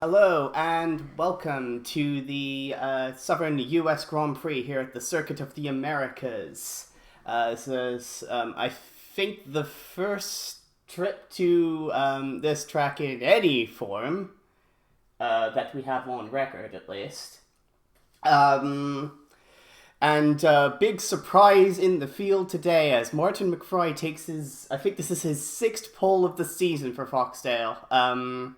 Hello and welcome to the Southern U.S. Grand Prix here at the Circuit of the Americas. This is, I think, the first trip to this track in any form that we have on record, at least. And big surprise in the field today as Martin McFry takes his, I think this is his 6th pole of the season for Foxdale.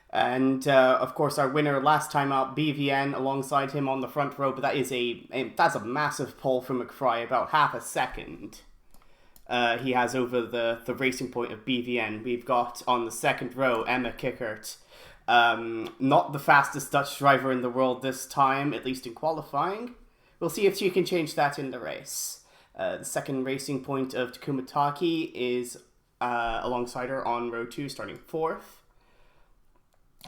And of course, our winner last time out, BVN, alongside him on the front row. But that's a massive pole for McFry, about half a second. He has over the racing point of BVN. We've got on the second row Emma Kickert, not the fastest Dutch driver in the world this time, at least in qualifying. We'll see if she can change that in the race. The second racing point of Takuma Taki is alongside her on row 2, starting 4th.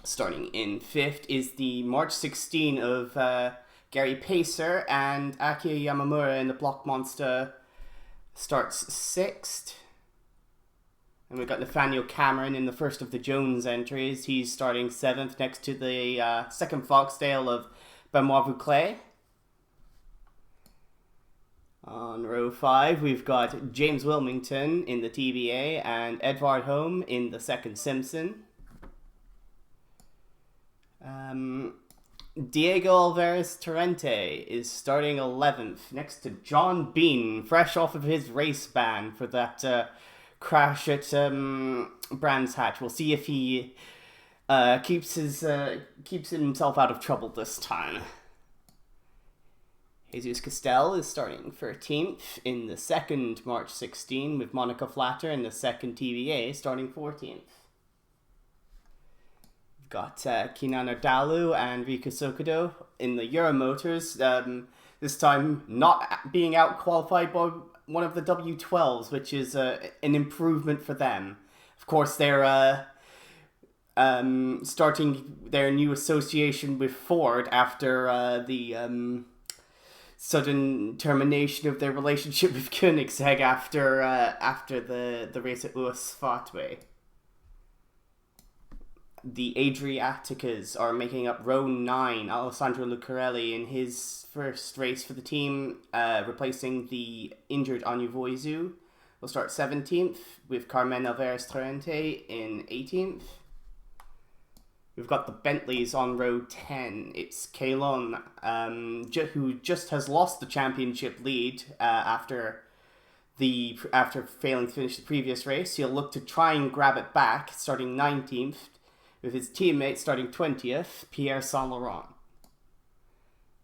Starting in 5th is the March 16 of Gary Pacer, and Aki Yamamura in the Block Monster starts 6th. And we've got Nathaniel Cameron in the first of the Jones entries. He's starting 7th next to the second Foxdale of Benoit Vauclair. On row 5, we've got James Wilmington in the TBA and Edvard Holm in the second Simpson. Diego Alvarez Torrente is starting 11th next to John Bean, fresh off of his race ban for that crash at Brands Hatch. We'll see if he keeps himself out of trouble this time. Jesus Castel is starting 13th in the second March 16, with Monica Flatter in the second TBA starting 14th. Got Kinana Dalu and Rika Sokodo in the Euromotors, this time not being out-qualified by one of the W12s, which is an improvement for them. Of course, they're starting their new association with Ford after the sudden termination of their relationship with Koenigsegg after the race at US Fatway. The Adriaticas are making up row 9. Alessandro Lucarelli in his first race for the team, replacing the injured Anu Voizu, will start 17th, with Carmen Alvarez Torrente in 18th. We've got the Bentleys on row 10. It's Kay Lon, who just has lost the championship lead after failing to finish the previous race. He'll look to try and grab it back, starting 19th. With his teammate starting 20th, Pierre Saint-Laurent.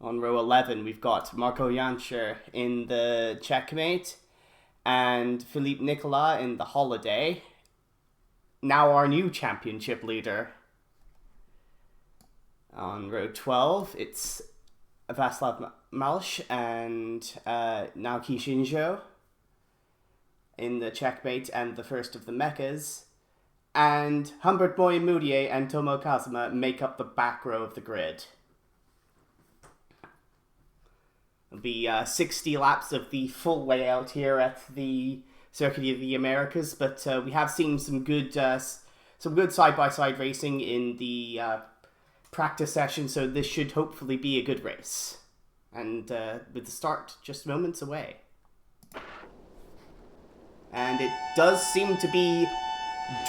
On row 11, we've got Marco Jancher in the Checkmate and Phillippe Nicolas in the Holiday. Now our new championship leader. On row 12, it's Václav Malš and Naoki Shinjo in the Checkmate and the first of the Mechas. And Humbert Mourier and Tomo Kazuma make up the back row of the grid. It'll be 60 laps of the full layout here at the Circuit of the Americas, but we have seen some good side-by-side racing in the practice session, so this should hopefully be a good race. And with the start just moments away. And it does seem to be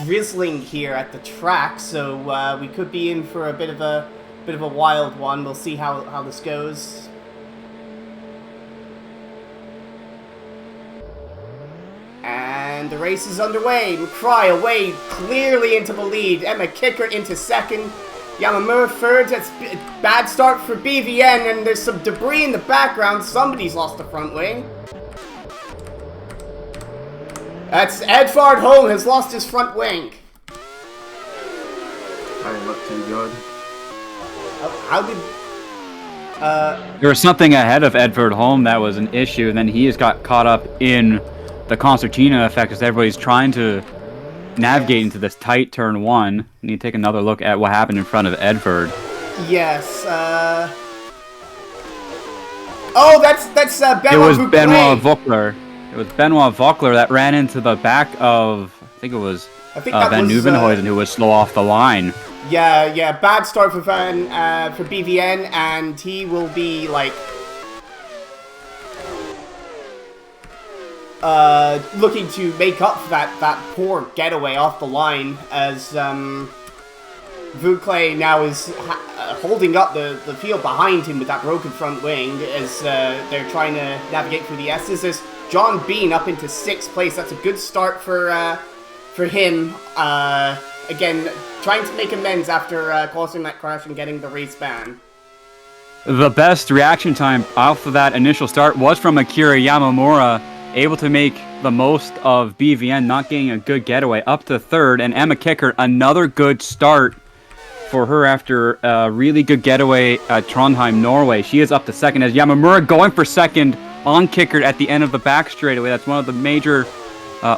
drizzling here at the track, so we could be in for a bit of a wild one. We'll see how this goes. And the race is underway. McFry away clearly into the lead. Emma Kickert into second. Yamamura third. That's a bad start for BVN, and there's some debris in the background. Somebody's lost the front wing. That's Edvard Holm has lost his front wing. I didn't look too good. How did... There was something ahead of Edvard Holm that was an issue, and then he just got caught up in the concertina effect as everybody's trying to navigate into this tight turn 1. We need to take another look at what happened in front of Edvard. Yes, Oh, that's Benoit It was Vauclair. Benoit Vauclair. It was Benoit Vauclair that ran into the back of, I think it was Van Nieuwenhuijzen, who was slow off the line. Yeah, bad start for BVN, and he will be like looking to make up for that poor getaway off the line, as Vuclay now is holding up the field behind him with that broken front wing as they're trying to navigate through the S's. There's John Bean up into 6th place. That's a good start for him. Again, trying to make amends after causing that crash and getting the race ban. The best reaction time off of that initial start was from Akira Yamamura, able to make the most of BVN not getting a good getaway up to 3rd, and Emma Kickert, another good start for her after a really good getaway at Trondheim, Norway. She is up to 2nd as Yamamura going for 2nd on Kickert at the end of the back straightaway. That's one of the major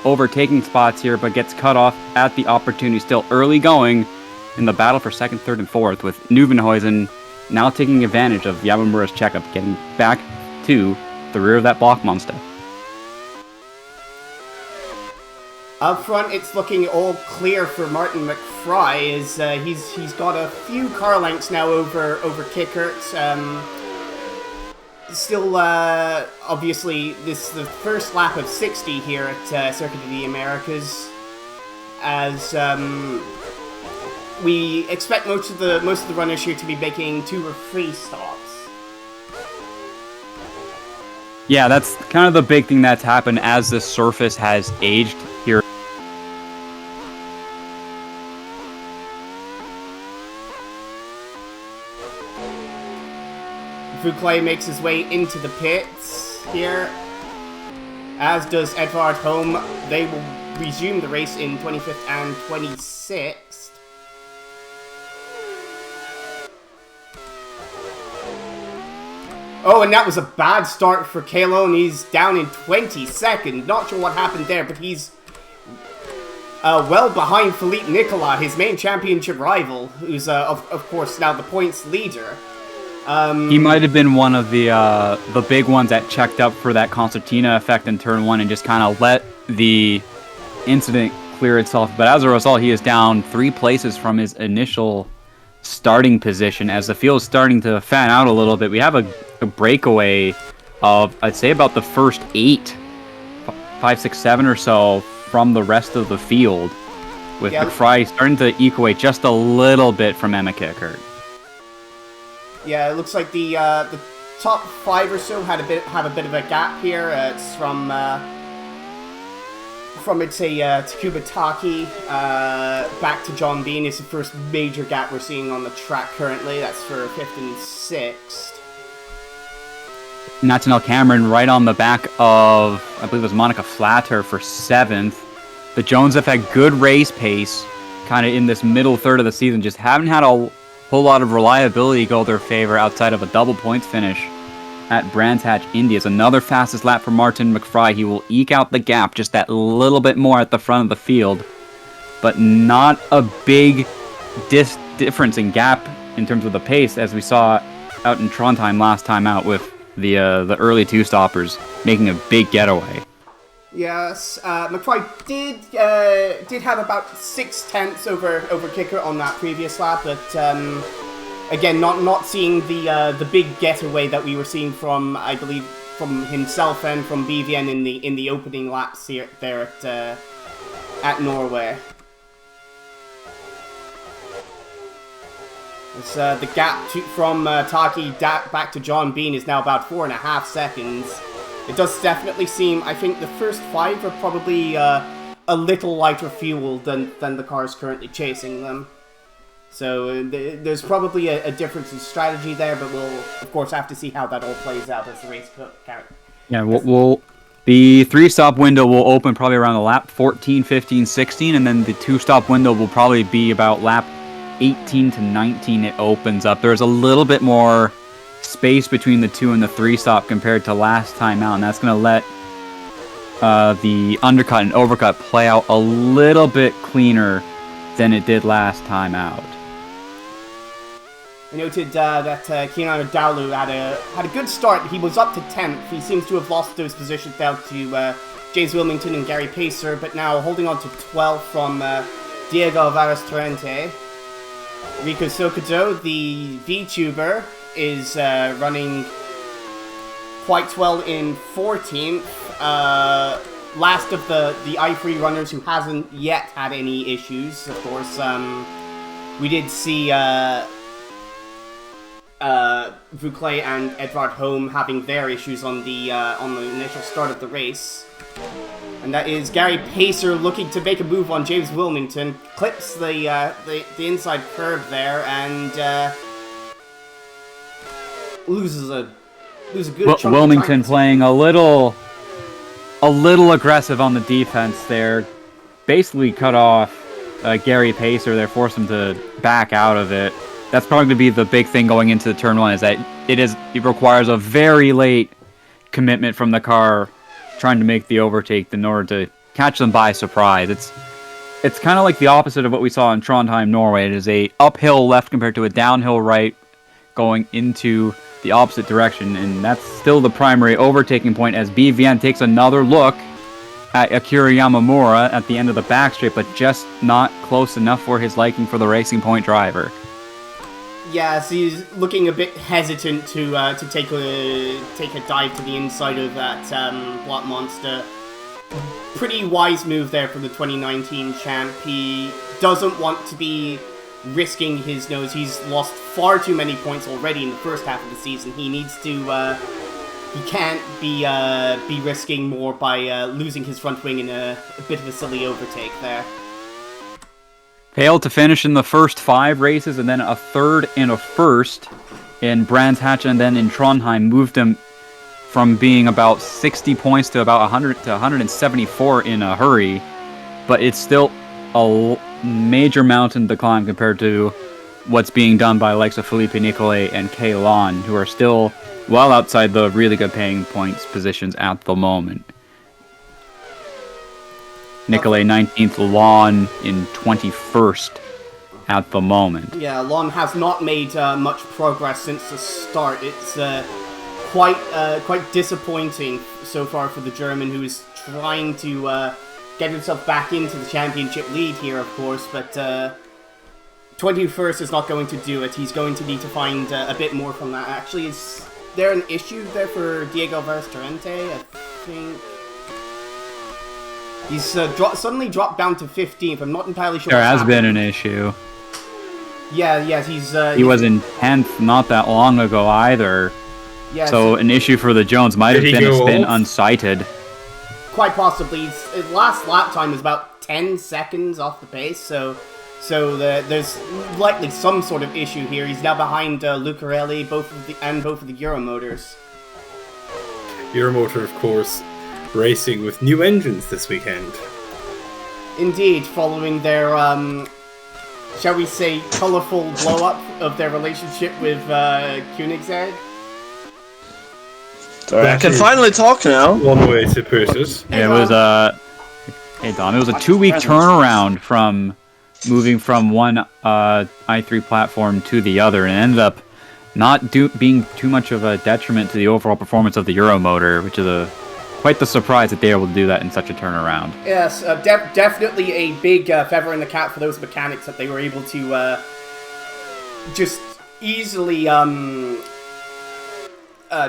overtaking spots here, but gets cut off at the opportunity. Still early going in the battle for 2nd, 3rd, and 4th, with Nieuwenhuijzen now taking advantage of Yamamura's checkup, getting back to the rear of that block monster. Up front, it's looking all clear for Martin McFry, as he's got a few car lengths now over Kickert. Still, obviously, this is the first lap of 60 here at Circuit of the Americas, as we expect most of the runners here to be making 2 or 3 stops. Yeah, that's kind of the big thing that's happened as the surface has aged here. Vuclay makes his way into the pits here, as does Edvard Holm. They will resume the race in 25th and 26th. Oh, and that was a bad start for Kay Lon. He's down in 22nd. Not sure what happened there, but he's well behind Phillippe Nicolas, his main championship rival, who's of course now the points leader. He might have been one of the big ones that checked up for that concertina effect in turn 1 and just kind of let the incident clear itself. But as a result, he is down 3 places from his initial starting position as the field is starting to fan out a little bit. We have a breakaway of, I'd say, about the first 8, 5, 6, 7 or so from the rest of the field, with McFry starting to eke away just a little bit from Emma Kickert. Yeah, it looks like the top 5 or so have a bit of a gap here. It's from it's a Takuba Taki back to John Bean is the first major gap we're seeing on the track currently. That's for 5th and 6th. Nathaniel Cameron right on the back of, I believe it was Monica Flatter for 7th. The Jones have had good race pace kind of in this middle third of the season, just haven't had a whole lot of reliability go their favor outside of a double points finish at Brands Hatch, India. It's another fastest lap for Martin McFry. He will eke out the gap just that little bit more at the front of the field, but not a big difference in gap in terms of the pace as we saw out in Trondheim last time out, with the early 2 stoppers making a big getaway. Yes, McFry did have about 0.6 over Kickert on that previous lap, but again, not seeing the big getaway that we were seeing from, I believe, from himself and from BVN in the opening laps here there at Norway. It's, the gap from Taki back to John Bean is now about 4.5 seconds. It does definitely seem, I think the first 5 are probably a little lighter fuel than the cars currently chasing them. So there's probably a difference in strategy there, but we'll, of course, have to see how that all plays out as the race carries. Yeah, the 3-stop window will open probably around the lap 14, 15, 16, and then the 2-stop window will probably be about lap 18 to 19 it opens up. There's a little bit more space between the 2 and the 3-stop compared to last time out, and that's going to let the undercut and overcut play out a little bit cleaner than it did last time out. I noted that Keanu Dalu had a good start. He was up to 10th. He seems to have lost those positions down to James Wilmington and Gary Pacer, but now holding on to 12th from Diego Alvarez Torrente. Rico Sokoto, the VTuber, is running quite well in 14th. Last of the i3 runners who hasn't yet had any issues. Of course, we did see Vuclay and Edvard Holm having their issues on the initial start of the race. And that is Gary Pacer looking to make a move on James Wilmington, clips the inside curb there, and loses a good chunk. Wilmington playing a little aggressive on the defense there, basically cut off Gary Pacer there, forced him to back out of it. That's probably going to be the big thing going into the turn 1, is that it requires a very late commitment from the car trying to make the overtake in order to catch them by surprise. It's kind of like the opposite of what we saw in Trondheim, Norway. It is a uphill left compared to a downhill right going into the opposite direction, and that's still the primary overtaking point as BVN takes another look at Akira Yamamura at the end of the backstraight, but just not close enough for his liking for the Racing Point driver. Yeah, so he's looking a bit hesitant to take a dive to the inside of that Blot Monster. Pretty wise move there from the 2019 champ. He doesn't want to be risking his nose. He's lost far too many points already in the first half of the season. He needs to. He can't be risking more by losing his front wing in a bit of a silly overtake there. Failed to finish in the first 5 races, and then a third and a first in Brands Hatch, and then in Trondheim moved him from being about 60 points to about 100 to 174 in a hurry. But it's still a major mountain to climb compared to what's being done by the likes of Phillippe Nicolas and Kay Lon, who are still well outside the really good paying points positions at the moment. Nicolas 19th, Lon in 21st at the moment. Yeah, Lon has not made much progress since the start. It's quite disappointing so far for the German, who is trying to get himself back into the championship lead here, of course, but 21st is not going to do it. He's going to need to find a bit more from that. Actually, is there an issue there for Diego Alvarez-Torrente? I think he's suddenly dropped down to 15th. I'm not entirely sure. There has been an issue. Yeah, he was in 10th not that long ago either. Yes. So an issue for the Jones might have been a spin unsighted. Quite possibly. His last lap time was about 10 seconds off the pace, so there's likely some sort of issue here. He's now behind Lucarelli, both of the Euromotors. Euromotor, of course, racing with new engines this weekend. Indeed, following their, shall we say, colourful blow-up of their relationship with Koenigsegg. Sorry, I can finally talk now. One way to put it. It was hey Dom, it was a 2-week turnaround from moving from one i3 platform to the other, and ended up not being too much of a detriment to the overall performance of the Euromotor, which is quite the surprise that they were able to do that in such a turnaround. Yes, definitely a big feather in the cap for those mechanics that they were able to just easily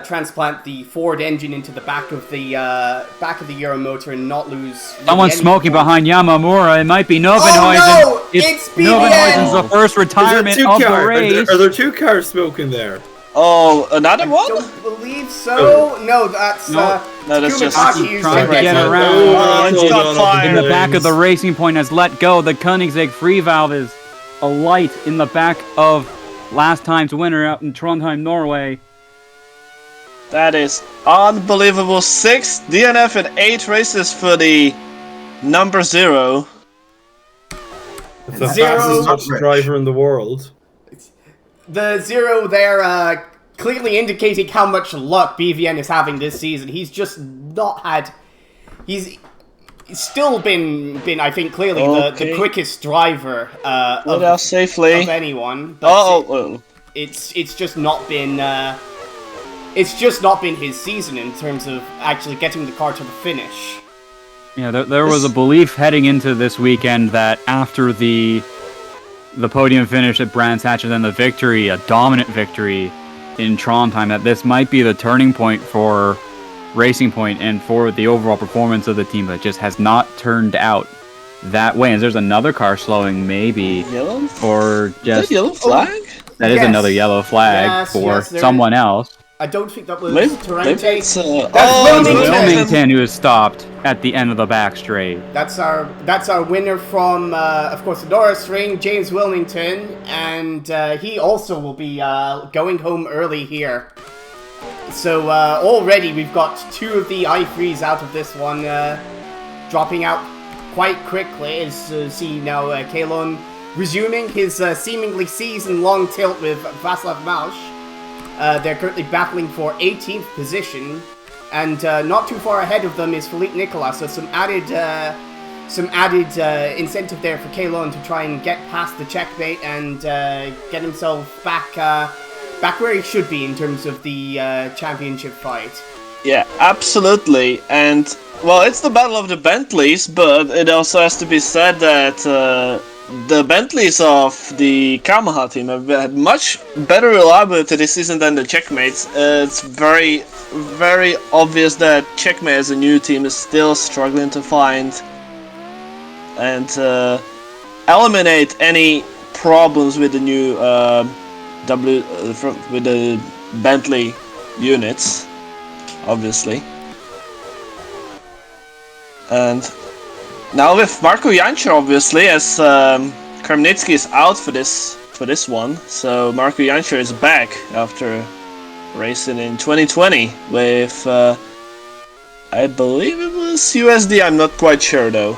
transplant the Ford engine into the back of the Euromotor and not lose. Someone's smoking behind Yamamura. It might be Nieuwenhuijzen. Oh no! It's BVN! Nieuwenhuijzen's the first retirement of the race. Are there 2 cars smoking there? Oh, another one? I don't believe so. No, that's that's just Kumataki trying to get around. In the back of the Racing Point has let go. The Koenigsegg free valve is alight in the back of last time's winner out in Trondheim, Norway. That is unbelievable. 6 DNF in 8 races for the number 0. The fastest driver in the world. The 0 there, clearly indicating how much luck BVN is having this season. He's just not had. He's still been I think, clearly the quickest driver of anyone. But it's just not been. It's just not been his season in terms of actually getting the car to the finish. Yeah, there was a belief heading into this weekend that after the the podium finish at Brands Hatch and then the victory, a dominant victory in Trondheim, that this might be the turning point for Racing Point and for the overall performance of the team, but just has not turned out that way. And there's another car slowing, maybe, Yellow? or just Is that yellow flag? that is another yellow flag for someone else. I don't think that was Maybe Tarente. it's, That's Wilmington, who is stopped at the end of the back straight. That's our winner from, of course, the Norris Ring, James Wilmington, and he also will be going home early here. So already we've got 2 of the I3s out of this one, dropping out quite quickly. As you see now, Kay Lon resuming his seemingly season-long tilt with Václav Mausch. They're currently battling for 18th position, and not too far ahead of them is Phillippe Nicolas. So some added incentive there for Kay Lon to try and get past the checkmate and get himself back where he should be in terms of the championship fight. Yeah, absolutely. And well, it's the battle of the Bentleys, but it also has to be said that the Bentleys of the Yamaha team have had much better reliability this season than the Checkmates. It's very, very obvious that Checkmate as a new team is still struggling to find and eliminate any problems with the new with the Bentley units, obviously. And now with Marko Jančar, obviously, as Kramnitsky is out for this one, so Marko Jančar is back after racing in 2020 with, I believe it was USD, I'm not quite sure though.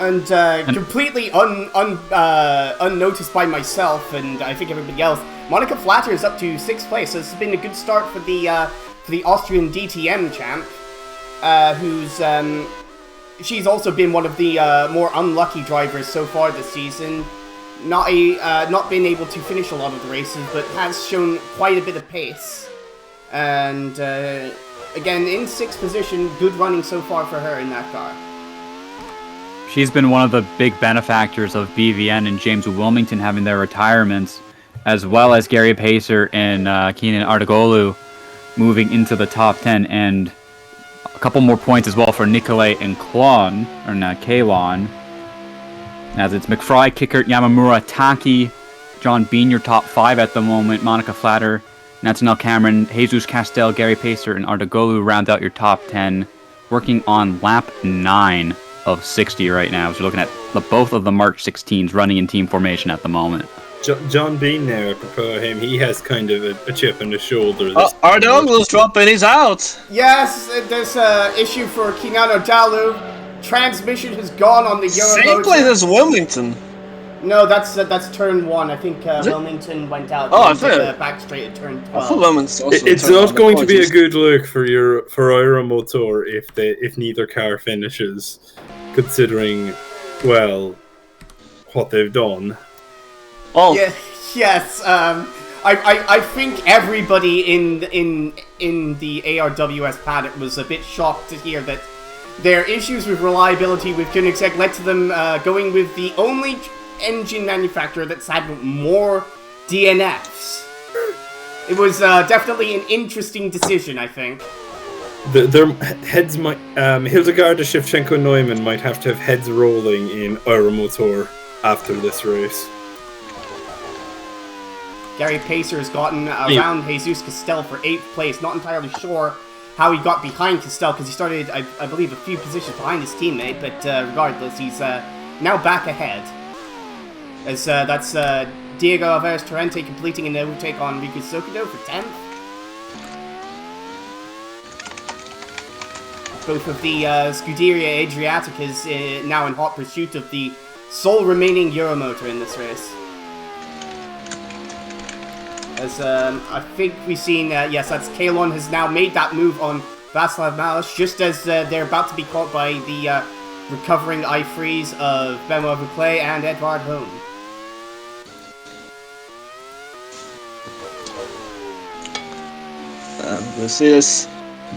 And completely unnoticed by myself and I think everybody else, Monica Flatter is up to 6th place. So this has been a good start for the Austrian DTM champ, she's also been one of the more unlucky drivers so far this season. Not been able to finish a lot of the races, but has shown quite a bit of pace. And again, in 6th position, good running so far for her in that car. She's been one of the big benefactors of BVN and James Wilmington having their retirements, as well as Gary Pacer and Kenan Artogolu moving into the top 10, and a couple more points as well for Nicolai and Kay Lon. As it's McFry, Kickert, Yamamura, Taki, John Bean, your top 5 at the moment, Monica Flatter, Nathaniel Cameron, Jesus Castell, Gary Pacer, and Artogolu round out your top 10, working on lap 9 of 60 right now. So you're looking at both of the March 16s running in team formation at the moment. John Bean now, apropos him, he has kind of a chip on his shoulder. Artogolu's dropping, he's out! Yes, there's an issue for Kinano Dalu. Transmission has gone on the Euro. Same place as Wilmington. No, that's turn 1. I think Wilmington went out. Oh, I thought back straight at turn 12. I thought Wilmington also it's not going to be a good look for Euromotor if neither car finishes, considering, well, what they've done. Oh yeah, yes. I think everybody in the ARWS paddock was a bit shocked to hear that their issues with reliability with Koenigsegg led to them going with the only engine manufacturer that's had more DNFs. It was definitely an interesting decision, I think. Their heads might... Hildegard, Shevchenko, Neumann might have to have heads rolling in Euromotor after this race. Gary Pacer has gotten around Jesus Castell for 8th place. Not entirely sure how he got behind Castell, because he started, I believe, a few positions behind his teammate, but regardless, he's now back ahead. As that's Diego Alvarez Torrente completing an overtake on Riku Sokudo for 10th. Both of the Scuderia Adriaticas now in hot pursuit of the sole remaining Euromotor in this race. As I think we've seen, yes, that's Kay Lon has now made that move on Václav Mausch, just as they're about to be caught by the recovering I3s of Benoit Vuclet and Edvard Home. We see this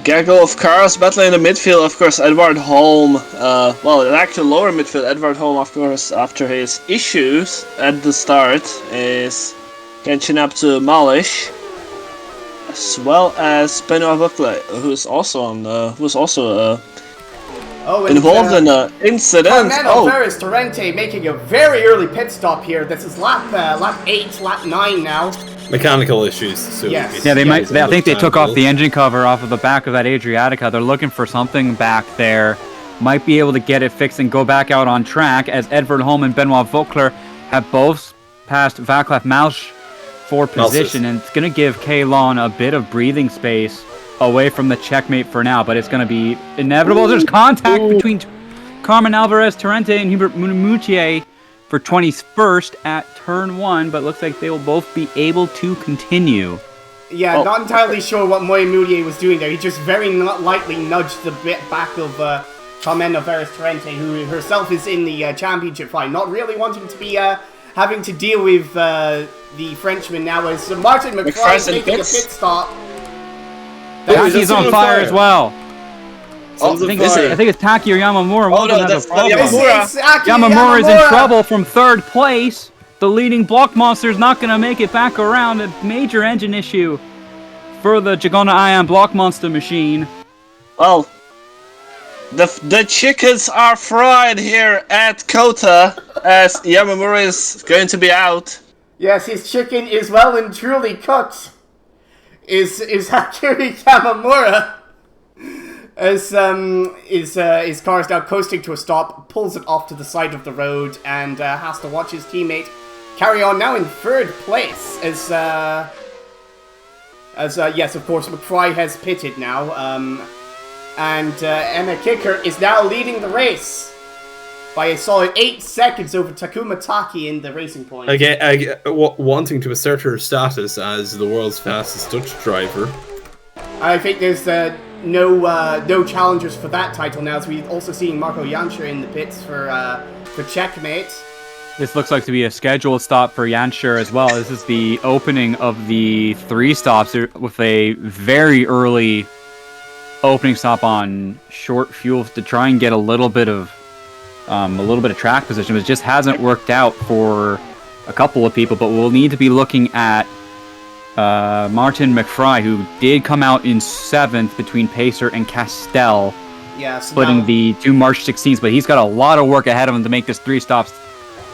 gaggle of cars battling in the midfield. Of course, Edvard Holm, the actual lower midfield, Edvard Holm, of course, after his issues at the start, is catching up to Malish, as well as Benoit Buckley, who's also involved in an incident. Ferris Torrente making a very early pit stop here. This is lap 8, lap 9 now. Mechanical issues. So Yes. Yeah, I think they took off the engine cover off of the back of that Adriatica. They're looking for something back there. Might be able to get it fixed and go back out on track, as Edvard Holm and Benoit Vauclair have both passed Václav Malš for position, and it's going to give Kay Lon a bit of breathing space away from the checkmate for now, but it's going to be inevitable. There's contact between Carmen Alvarez Torrente and Hubert Moutier for 21st at turn 1, but looks like they will both be able to continue. Yeah, not entirely sure what Moy Moutier was doing there. He just very lightly nudged the bit back of Carmen Alvarez Torrente, who herself is in the championship fight, not really wanting to be having to deal with the Frenchman now, as Martin McFry is making a pit stop. Taki's on fire as well. I think it's Taki or Yamamura. That's Yamamura. Yamamura is in trouble from 3rd place. The leading block monster is not going to make it back around. A major engine issue for the Jagona Ion block monster machine. Well, the chickens are fried here at Kota, as Yamamura is going to be out. Yes, his chicken is well and truly cooked. Is Hakiri Yamamura, as his car is now coasting to a stop, pulls it off to the side of the road, and has to watch his teammate carry on now in 3rd place, as yes, of course, McFry has pitted now, and Emma Kickert is now leading the race by a solid 8 seconds over Takuma Taki in the racing point. Again, wanting to assert her status as the world's fastest Dutch driver. I think there's no challengers for that title now, as we've also seen Marco Jansscher in the pits for checkmate. This looks like to be a scheduled stop for Jansscher as well. This is the opening of the 3 stops with a very early opening stop on short fuel to try and get a little bit of track position, but it just hasn't worked out for a couple of people. But we'll need to be looking at Martin McFry, who did come out in 7th between Pacer and Castell, splitting the 2 March 16s, but he's got a lot of work ahead of him to make this 3 stops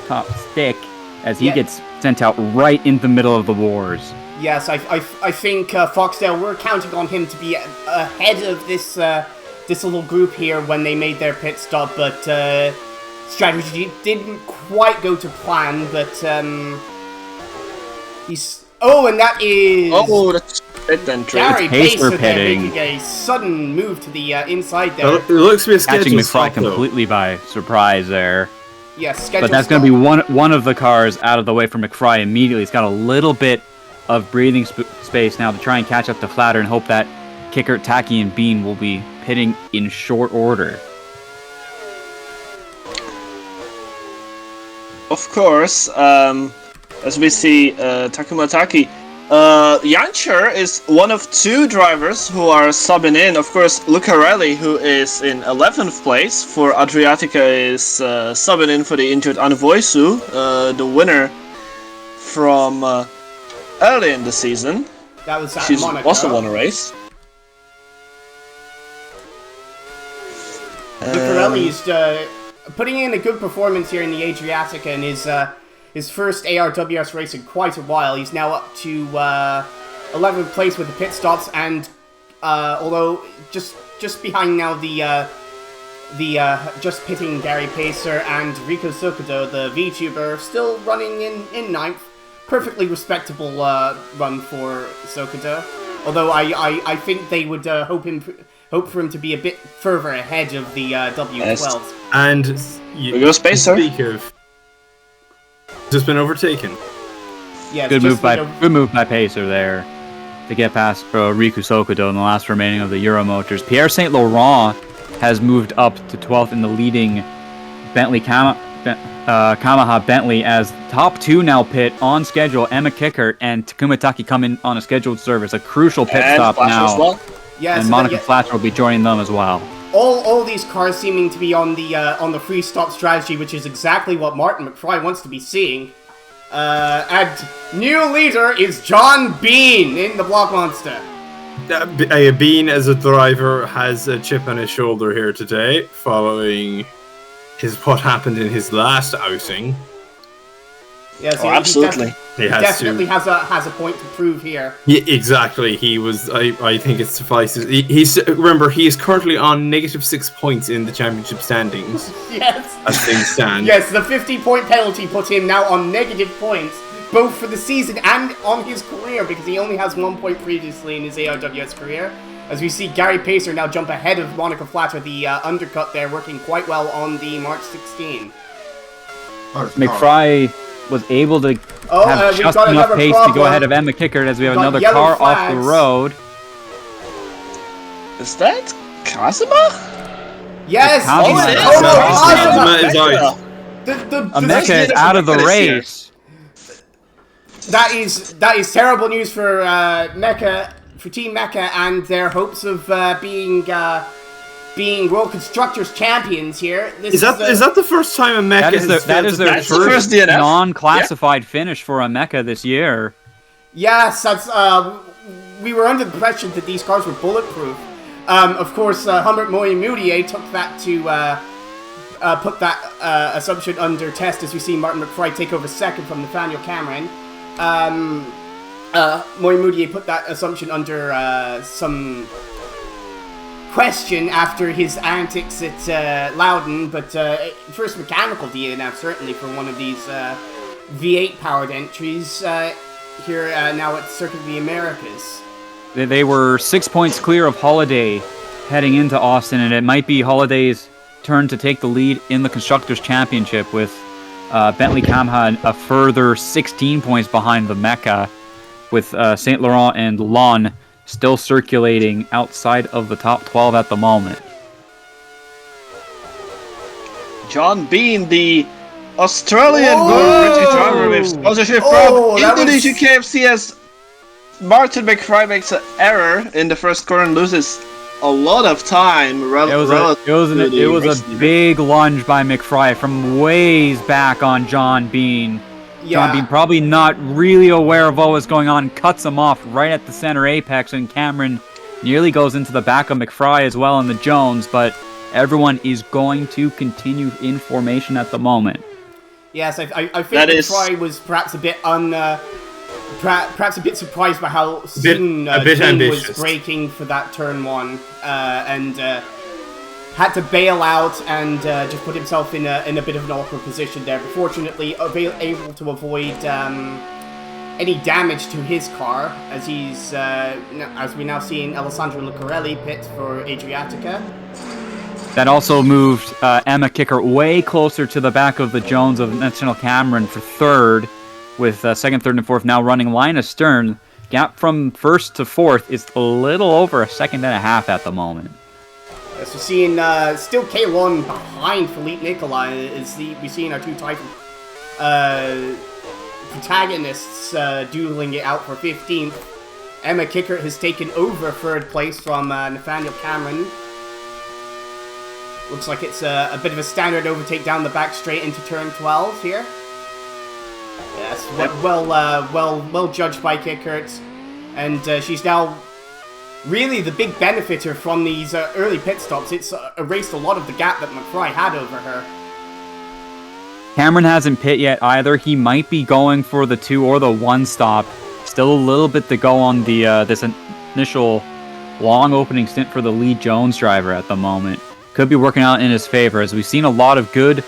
top stick, as he gets sent out right in the middle of the wars. Yes, I think Foxdale, we're counting on him to be ahead of this little group here when they made their pit stop, but strategy didn't quite go to plan, but he's... Oh, and that is... Oh, that's pit entry. Gary Pacer pitting. Making a sudden move to the inside there. It looks to be a scheduled catching McFry stop, completely by surprise there. Yes, but that's going to be one of the cars out of the way for McFry immediately. He's got a little bit of breathing space now to try and catch up to Flatter and hope that Kickert, Taki, and Bean will be pitting in short order. Of course, as we see Takuma Taki, Jansscher is one of 2 drivers who are subbing in. Of course, Lucarelli, who is in 11th place for Adriatica, is subbing in for the injured Anvoisu, the winner from early in the season. That was She's Monaco. also won a race. Lucarelli is putting in a good performance here in the Adriatica, and his first ARWS race in quite a while. He's now up to 11th place with the pit stops, and although just behind now the just pitting Gary Pacer and Rico Sokodo, the VTuber, still running in 9th. Perfectly respectable run for Sokodo. Although I think they would hope for him to be a bit further ahead of the W12. Yes. And we go Spacer. Speak of, just been overtaken. Yeah, good move by Pacer there to get past Riku Sokodo in the last remaining of the Euromotors. Pierre Saint Laurent has moved up to 12th in the leading Bentley Yamaha Bentley as top 2 now pit on schedule. Emma Kickert and Takuma Taki come in on a scheduled service. A crucial pit stop now. Well. Yes, and Monica Fletcher will be joining them as well. All these cars seeming to be on the free stop strategy, which is exactly what Martin McFry wants to be seeing. And new leader is John Bean in the Block Monster. Bean, as a driver, has a chip on his shoulder here today, following what happened in his last outing. Yes, absolutely. He definitely has a point to prove here. Yeah, exactly. He was. I think it suffices. Remember, he is currently on -6 points in the championship standings. Yes. As things stand. Yes, the 50-point penalty put him now on negative points, both for the season and on his career, because he only has 1 point previously in his ARWS career. As we see Gary Pacer now jump ahead of Monica Flatter, the undercut there, working quite well on the March 16. McFry was able to have just enough pace to go ahead of Emma Kickert as we have another car off the road. Is that Kazuma? Yes! Kazuma is out. Emeka is out of the race. That is terrible news for Team Mecha and their hopes of being World Constructors champions here. Is that the first time a Mecha that is their first non-classified finish for a Mecha this year? Yes, that's we were under the impression that these cars were bulletproof. Of course, Humbert Moyamudie took that to put that assumption under test as we see Martin McFry take over second from Nathaniel Cameron. Moyamudie put that assumption under some question after his antics at Loudon, but first mechanical DNF certainly for one of these V8 powered entries here now at Circuit of the Americas. They were 6 points clear of Holiday heading into Austin, and it might be Holiday's turn to take the lead in the Constructors' Championship with Bentley Yamaha a further 16 points behind the Mecha, with Saint Laurent and Lon still circulating outside of the top 12 at the moment. John Bean, the Australian-born British driver with sponsorship from Indonesia KFC, as Martin McFry makes an error in the first corner and loses a lot of time. It was a big lunge by McFry from ways back on John Bean. Yeah. John Bean probably not really aware of what was going on, cuts him off right at the center apex, and Cameron nearly goes into the back of McFry as well in the Jones, but everyone is going to continue in formation at the moment. Yes, I think McFry was perhaps a bit perhaps a bit surprised by how soon Bean was braking for that turn one, and had to bail out and just put himself in a bit of an awkward position there. But fortunately, able to avoid any damage to his car, as he's as we now see in Alessandro Lucarelli pit for Adriatica. That also moved Emma Kickert way closer to the back of the Jones of Nathaniel Cameron for third, with second, third, and fourth now running line astern. Gap from first to fourth is a little over a second and a half at the moment. Yes, we're seeing still Kay Lon behind Phillippe Nicolas. We're seeing our two title protagonists dueling it out for 15th. Emma Kickert has taken over third place from Nathaniel Cameron. Looks like it's a bit of a standard overtake down the back straight into turn 12 here. Yes, well judged by Kickert, and she's now really the big benefiter from these early pit stops. It's erased a lot of the gap that McFry had over her. Cameron hasn't pit yet either. He might be going for the 2 or the 1 stop. Still a little bit to go on the this initial long opening stint for the lead Jones driver at the moment. Could be working out in his favor, as we've seen a lot of good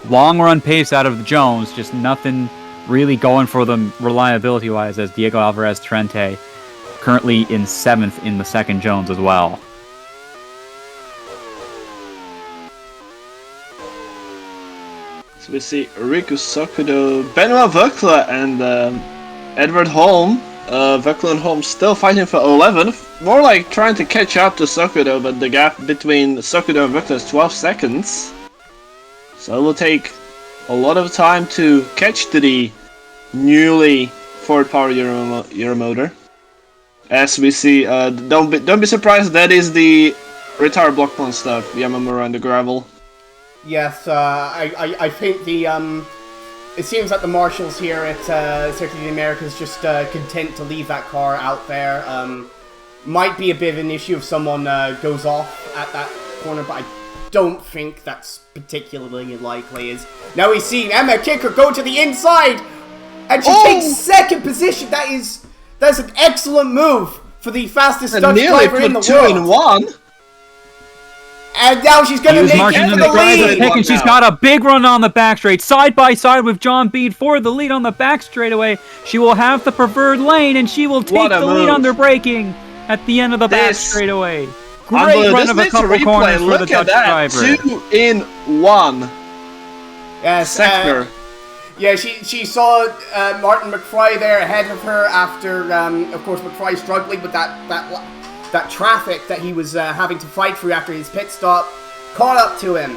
long run pace out of the Jones, just nothing really going for them reliability wise, as Diego Alvarez Trente currently in 7th in the second Jones as well. So we see Riku Sokudo, Benoit Vöckler, and Edward Holm. Vöckler and Holm still fighting for 11th. More like trying to catch up to Sokudo, but the gap between Sokudo and Vöckler is 12 seconds. So it will take a lot of time to catch to the newly forward power Euro motor. As we see, don't be surprised. That is the retired block monster of Yamamura on the gravel. Yes, I think the it seems like the marshals here at Circuit of the Americas just content to leave that car out there. Might be a bit of an issue if someone goes off at that corner, but I don't think that's particularly likely. As now we see Emma Kickert go to the inside, and she takes second position. That's an excellent move for the fastest Dutch driver in the world. Nearly put 2 in 1. And now she's going to make it for the lead. And she's got a big run on the back straight, side by side with John Bean for the lead on the back straightaway. She will have the preferred lane, and she will take the lead under braking at the end of the back straightaway. Great run of a couple corners for the Dutch driver. 2 in 1. Yes, sector. Yeah, she saw Martin McFry there ahead of her after, of course, McFry struggling with that traffic that he was having to fight through after his pit stop. Caught up to him,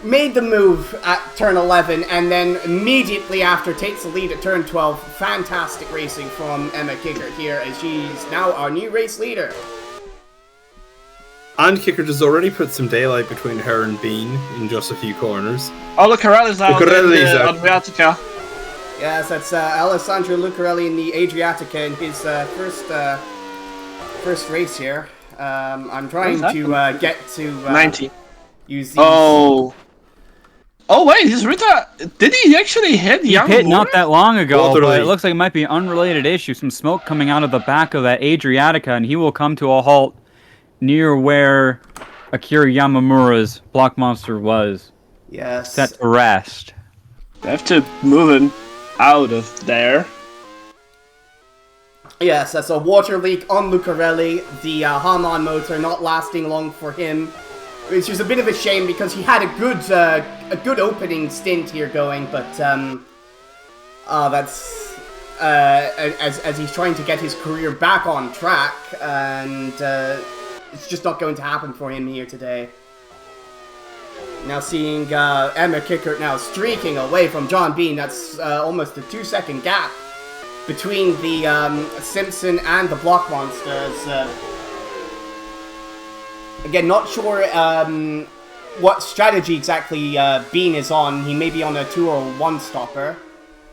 made the move at turn 11, and then immediately after takes the lead at turn 12. Fantastic racing from Emma Kickert here, as she's now our new race leader. And Kickert has already put some daylight between her and Bean in just a few corners. Oh, Lucarelli's out in the Adriatica. Yes, that's Alessandro Lucarelli in the Adriatica in his first race here. I'm trying to get to 90. Use these. Oh wait, his Rita, did he actually hit Yamamura? He hit not that long ago, but it looks like it might be an unrelated issue. Some smoke coming out of the back of that Adriatica, and he will come to a halt near where Akira Yamamura's Block Monster was set to rest. They have to move him out of there. Yes, that's a water leak on Lucarelli. The Haman motor not lasting long for him, which is a bit of a shame because he had a good opening stint here going, but that's as he's trying to get his career back on track, and it's just not going to happen for him here today. Now seeing Emma Kickert now streaking away from John Bean. That's almost a 2-second gap between the Simpson and the Block Monsters. Again, not sure what strategy exactly Bean is on. He may be on a 2 or 1 stopper.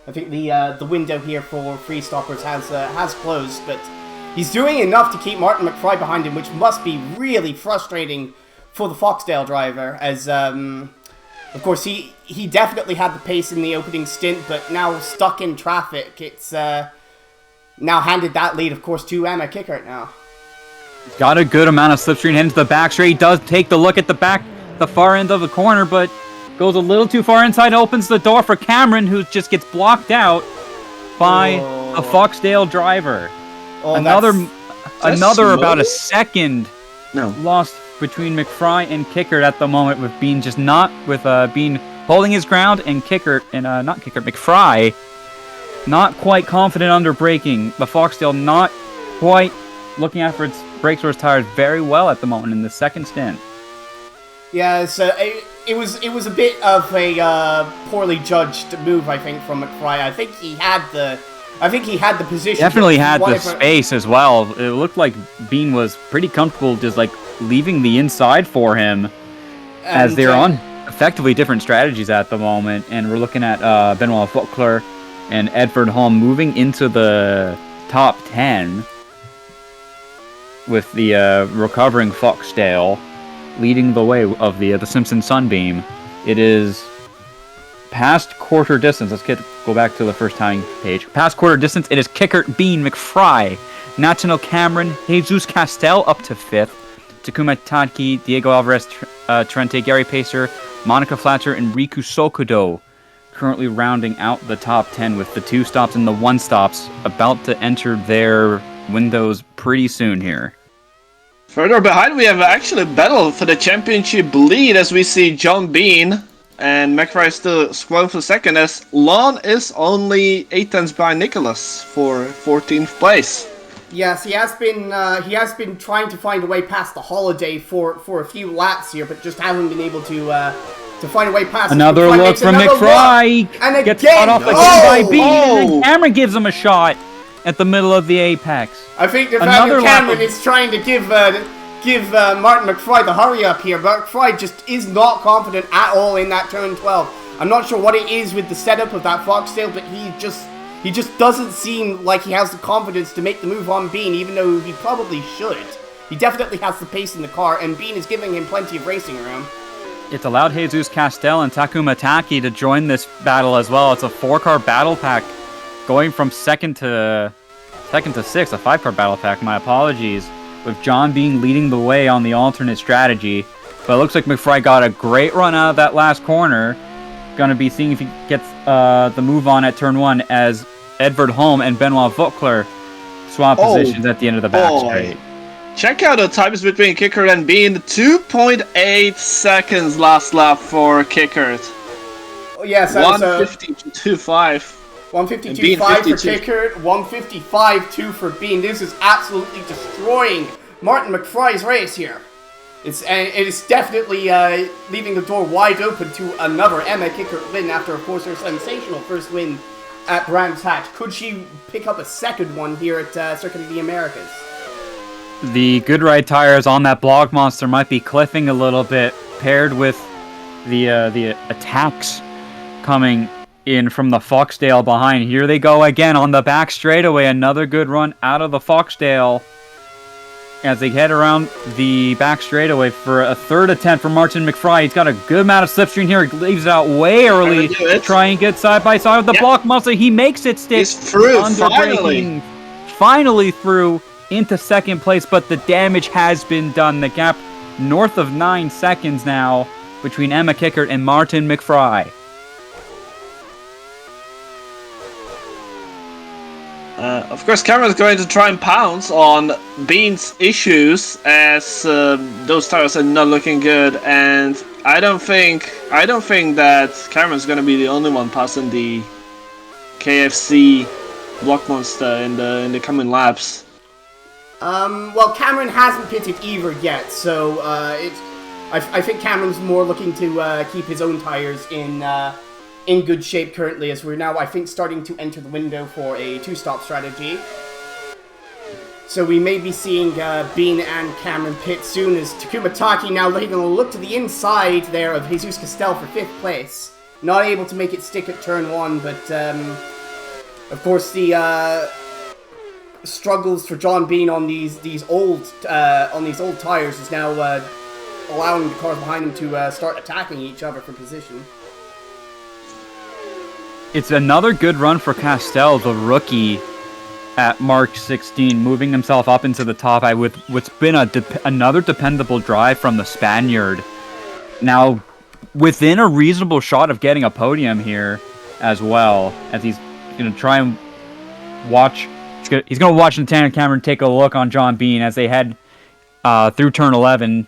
I think the window here for free stoppers has closed, but he's doing enough to keep Martin McFry behind him, which must be really frustrating for the Foxdale driver, as of course he definitely had the pace in the opening stint, but now stuck in traffic. It's now handed that lead, of course, to Emma Kickert now. Got a good amount of slipstream into the back straight. He does take the look at the far end of the corner, but goes a little too far inside, opens the door for Cameron, who just gets blocked out by a Foxdale driver. Another about a second lost between McFry and Kickert at the moment, with Bean just not with Bean holding his ground, and Kickert and not Kickert, McFry not quite confident under braking. The Foxdale not quite looking after its brakes or its tires very well at the moment in the second stint. Yeah, so it was a bit of a poorly judged move, I think, from McFry. I think he had the position. Definitely had the space as well. It looked like Bean was pretty comfortable just like leaving the inside for him, as they're on effectively different strategies at the moment. And we're looking at Benoit Vauclair and Edvard Holm moving into the top 10 with the recovering Foxdale leading the way of the Simpson Sunbeam. It is past quarter distance. Let's go back to the first timing page. Past quarter distance, it is Kickert, Bean, McFry, Natano Cameron, Jesus Castel up to 5th, Takuma Tadki, Diego Alvarez, Trente, Gary Pacer, Monica Flatcher, and Riku Sokodo currently rounding out the top 10, with the 2 stops and the 1 stops about to enter their windows pretty soon here. Further behind, we have actually a battle for the championship lead, as we see John Bean and McFry still squaring for second, as Lon is only 8 tenths behind Nicolas for 14th place. Yes, he has been trying to find a way past the holiday for a few laps here, but just haven't been able to to find a way past. Another McFry look from McFry. And gets again, caught off again by Bean, and then Cameron gives him a shot at the middle of the apex. I think the fact that Cameron is trying to give Martin McFry the hurry up here, but McFry just is not confident at all in that turn 12. I'm not sure what it is with the setup of that Foxtail, but he just doesn't seem like he has the confidence to make the move on Bean, even though he probably should. He definitely has the pace in the car, and Bean is giving him plenty of racing room. It's allowed Jesus Castel and Takuma Taki to join this battle as well. It's a 4-car battle pack going from second to 6th, a 5-car battle pack, my apologies, with John Bean leading the way on the alternate strategy. But it looks like McFry got a great run out of that last corner. Gonna be seeing if he gets the move on at turn 1 as Edvard Holm and Benoit Vauclair swap positions at the end of the back straight. Check out the times between Kickert and Bean. 2.8 seconds last lap for Kickert. Oh, yes, that 152.5. 152.5 for Kickert, 155.2 for Bean. This is absolutely destroying Martin McFry's race here. It is definitely leaving the door wide open to another Emma Kickert win after, of course, her sensational first win at Brands Hatch. Could she pick up a second one here at Circuit of the Americas? The Goodride tires on that Block Monster might be cliffing a little bit, paired with the attacks coming in from the Foxdale behind. Here they go again on the back straightaway. Another good run out of the Foxdale as they head around the back straightaway for a third attempt for Martin McFry. He's got a good amount of slipstream here. He leaves it out way early to try and get side by side with the Block Monster. He makes it stick. He's through, finally through into second place, but the damage has been done. The gap north of 9 seconds now between Emma Kickert and Martin McFry. Of course, Cameron's going to try and pounce on Bean's issues as those tires are not looking good, and I don't think that Cameron's going to be the only one passing the KFC Block Monster in the coming laps. Well, Cameron hasn't pitted either yet, so I think Cameron's more looking to keep his own tires in good shape currently, as we're now, I think, starting to enter the window for a 2-stop strategy. So we may be seeing Bean and Cameron pit soon, as Takuma Taki now taking a look to the inside there of Jesus Castel for 5th place. Not able to make it stick at turn 1, but of course the struggles for John Bean on these old tires is now allowing the cars behind him to start attacking each other for position. It's another good run for Castel, the rookie, at Mark 16, moving himself up into the top with what's been another dependable drive from the Spaniard. Now, within a reasonable shot of getting a podium here as well, as he's going to try and watch. He's going to watch Lieutenant Cameron take a look on John Bean as they head through turn 11.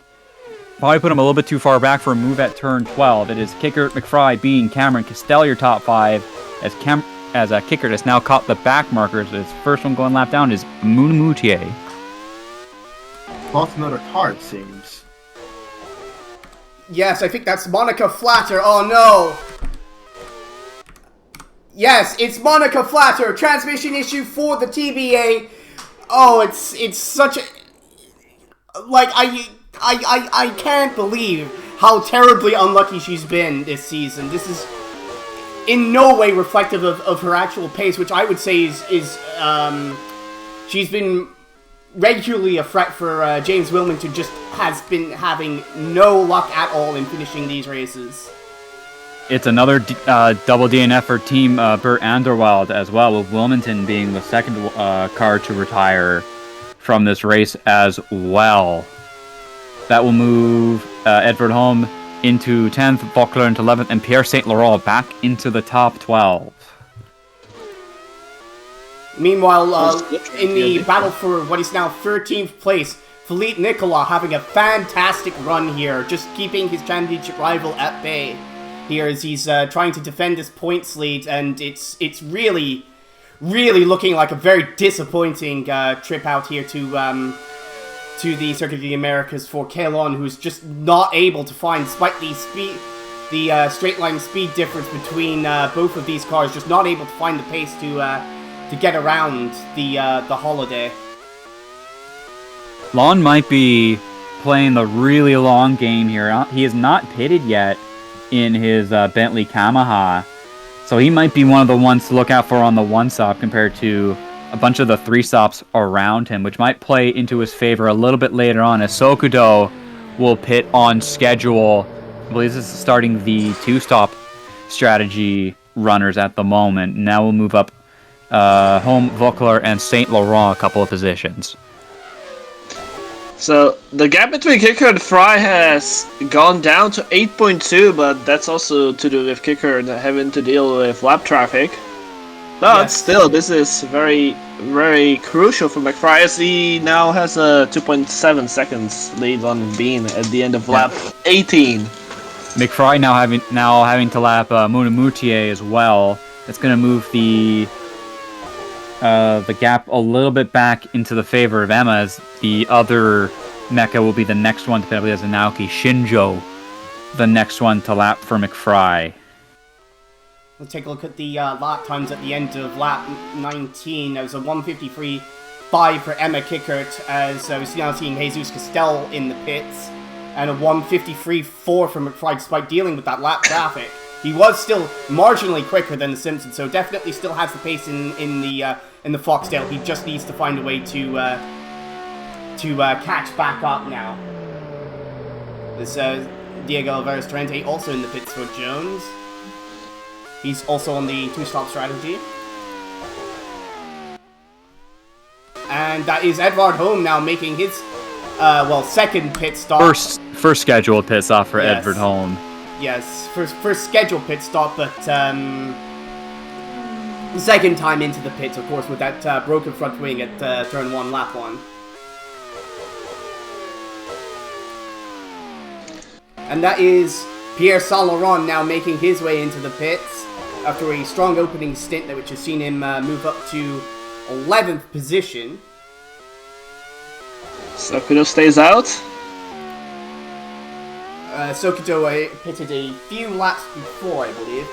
Probably put him a little bit too far back for a move at turn 12. It is Kickert, McFry, Bean, Cameron, Castel, your top 5. As Kickert has now caught the back markers. His first one going lap down is Moutier. Lost another car, it seems. Yes, I think that's Monica Flatter. Oh no! Yes, it's Monica Flatter. Transmission issue for the TBA. Oh, it's such a... Like, I can't believe how terribly unlucky she's been this season. This is in no way reflective of her actual pace, which I would say is she's been regularly a threat for James Wilman, who just has been having no luck at all in finishing these races. It's another double DNF for Team Bert Anderwald as well, with Wilmington being the second car to retire from this race as well. That will move Edvard Holm into 10th, Vauclair into 11th, and Pierre St. Laurent back into the top 12. Meanwhile, in the battle for what is now 13th place, Phillippe Nicolas having a fantastic run here, just keeping his championship rival at bay here as he's trying to defend his points lead, and it's really looking like a very disappointing trip out here to the Circuit of the Americas for Kay Lon, who's just not able to find, despite the the straight line speed difference between both of these cars, just not able to find the pace to get around the holiday. Lon might be playing the really long game here. He is not pitted yet in his Bentley Yamaha, so he might be one of the ones to look out for on the one stop compared to a bunch of the three stops around him, which might play into his favor a little bit later on, as Sokudo will pit on schedule. I believe this is starting the two-stop strategy runners at the moment. Now we'll move up Home, Vauclair, and Saint Laurent a couple of positions. So the gap between Kickert and Fry has gone down to 8.2, but that's also to do with Kickert having to deal with lap traffic. But still, this is very, very crucial for McFry, as he now has a 2.7 seconds lead on Bean at the end of lap 18. McFry now having to lap Moutier as well. That's going to move the gap a little bit back into the favor of Emma, as the other mecha will be the next one to pit. I believe as a Naoki Shinjo, the next one to lap for McFry. Let's take a look at the lap times at the end of lap 19. There was a 1:53.5 for Emma Kickert, as we're now seeing Jesus Castel in the pits, and a 1:53.4 for McFry, despite dealing with that lap traffic. He was still marginally quicker than the Simpsons, so definitely still has the pace in the Foxtail. He just needs to find a way to catch back up now. This Diego Alvarez Trente also in the pits for Jones. He's also on the two-stop strategy. And that is Edvard Holm now making his, second pit stop. First scheduled pit stop for Edvard Holm. Yes, first scheduled pit stop, but second time into the pits, of course, with that broken front wing at turn 1, lap 1. And that is Pierre Saint-Laurent now making his way into the pits after a strong opening stint, which has seen him move up to 11th position. Sokudo stays out. Sokudo pitted a few laps before, I believe.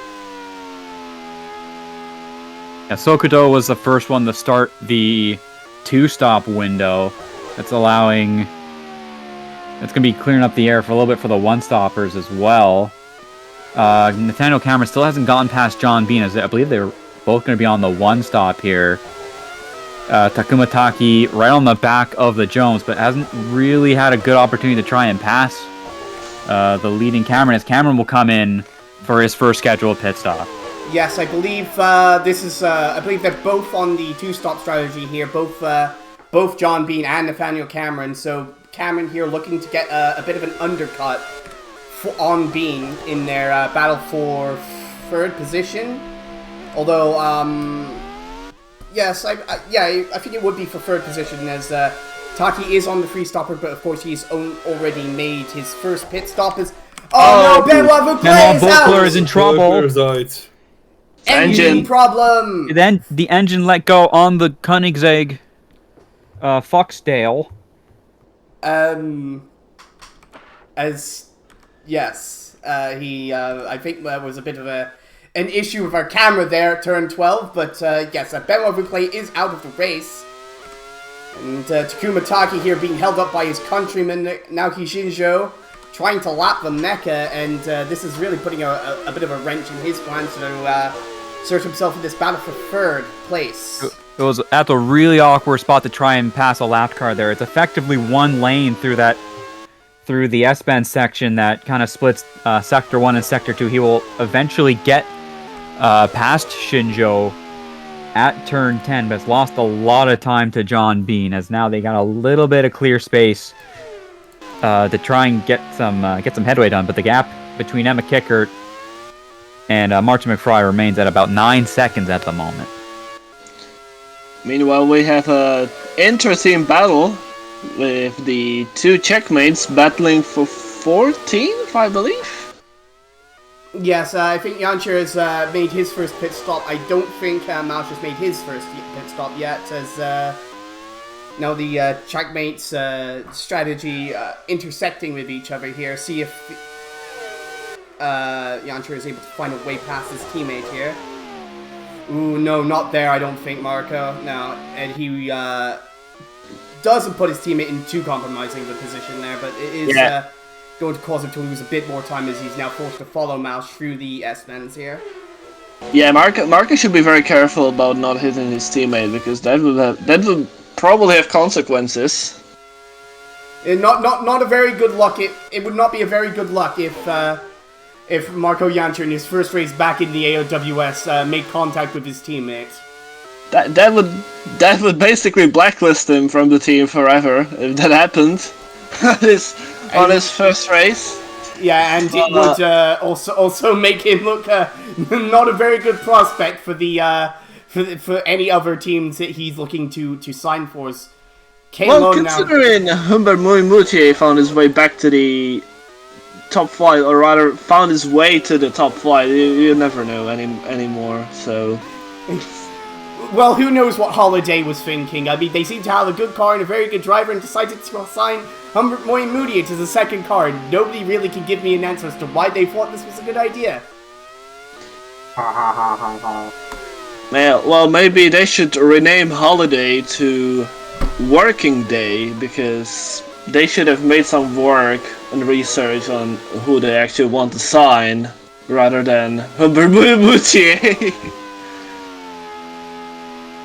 Yeah, Sokudo was the first one to start the two-stop window. That's allowing... It's going to be clearing up the air for a little bit for the one-stoppers as well. Nathaniel Cameron still hasn't gotten past John Bean, as I believe they're both going to be on the one-stop here. Takuma Taki right on the back of the Jones, but hasn't really had a good opportunity to try and pass the leading Cameron, as Cameron will come in for his first scheduled pit stop. Yes, I believe I believe they're both on the two-stop strategy here, both John Bean and Nathaniel Cameron. So Cameron here looking to get a bit of an undercut on Bean in their battle for third position. Although, yes, I think it would be for third position, as Taki is on the free stopper, but of course he's already made his first pit stop. No, Benoit Vauclair is in trouble. Engine problem. Then the engine let go on the Koenigsegg Foxdale. I think there was a bit of an issue with our camera there at turn 12, but yes, Benoit Vauclair is out of the race. And Takuma Taki here being held up by his countryman, Naoki Shinjo, trying to lap the mecha, and this is really putting a bit of a wrench in his plans to insert himself in this battle for third place. It was at a really awkward spot to try and pass a lap car there. It's effectively one lane through the S-bend section that kind of splits Sector 1 and Sector 2. He will eventually get past Shinjo at turn 10, but has lost a lot of time to John Bean, as now they got a little bit of clear space to try and get some headway done. But the gap between Emma Kickert and Martin McFry remains at about 9 seconds at the moment. Meanwhile, we have an inter-team battle with the two checkmates battling for 14th, I believe. Yes, I think Jancher has made his first pit stop. I don't think Mausch has made his first pit stop yet, as now the checkmates strategy intersecting with each other here. See if Jancher is able to find a way past his teammate here. Ooh, no, not there, I don't think, Marco. No, and he doesn't put his teammate in too compromising of a position there, but it is going to cause him to lose a bit more time as he's now forced to follow Mausch through the S-bends here. Yeah, Marco should be very careful about not hitting his teammate, because that would probably have consequences. Not a very good luck. It would not be a very good luck if Marco Jancher in his first race back in the ARWS made contact with his teammate. That would basically blacklist him from the team forever if that happened on his first race. Yeah, and it would also make him look not a very good prospect for the for any other teams that he's looking to sign for. Kay Lon considering Humbert Moutier found his way back to the top flight, or rather found his way to the top flight, you never know anymore. So, well, who knows what Holiday was thinking? I mean, they seem to have a good car and a very good driver, and decided to assign Humbert Moutier to the second car. Nobody really can give me an answer as to why they thought this was a good idea. Well, maybe they should rename Holiday to Working Day, because they should have made some work and research on who they actually want to sign, rather than Humbert Moutier.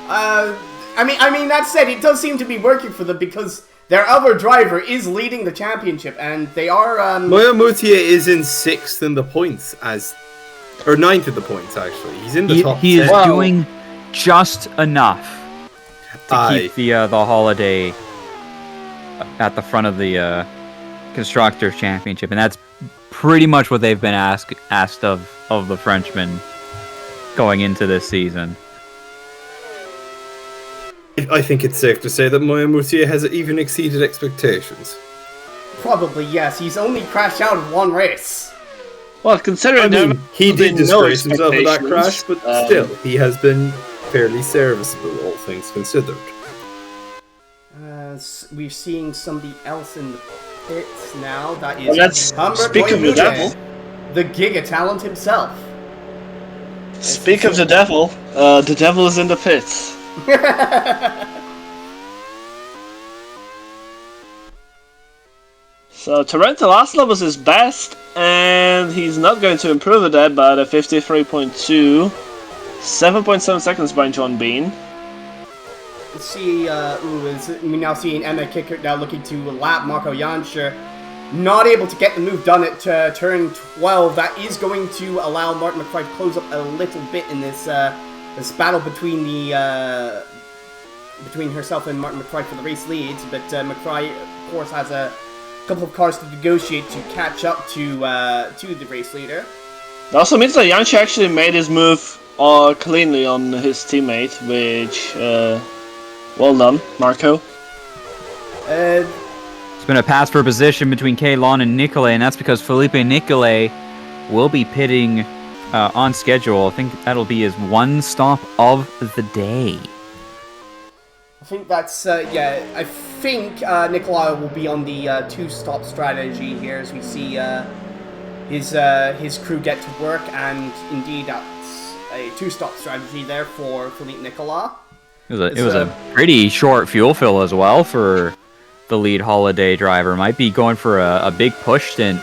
I mean, that said, it does seem to be working for them, because their other driver is leading the championship, and they are, Moutier is in 6th in the points, or 9th in the points, actually. He's in the top 10. He is doing just enough to keep the Holiday at the front of the Constructors' Championship, and that's pretty much what they've been asked of the Frenchman going into this season. I think it's safe to say that Moutier has even exceeded expectations. Probably, yes. He's only crashed out of one race. Well, considering he did disgrace himself in that crash, but still, he has been fairly serviceable, all things considered. We're seeing somebody else in the pits now. That is speak of the devil. The Giga Talent himself. Speak of the devil is in the pits. So Torrente Laszlo was his best, and he's not going to improve at that by a 53.2. 7.7 seconds by John Bean. Let's see, we now see Emma Kickert now looking to lap Marco Jancher. Not able to get the move done at turn 12. That is going to allow Martin McFry to close up a little bit in this battle between between herself and Martin McFry for the race lead. But McFry, of course, has a couple of cars to negotiate to catch up to the race leader. That also means that Jancher actually made his move cleanly on his teammate, which well done, Marco. It's been a pass for position between Kay Lon and Nicolas, and that's because Phillippe Nicolas will be pitting on schedule. I think that'll be his one stop of the day. I think that's, I think Nicolas will be on the 2-stop strategy here as we see his crew get to work, and indeed that's a 2-stop strategy there for Phillippe Nicolas. It was a pretty short fuel fill as well for the lead Holiday driver. Might be going for a big push stint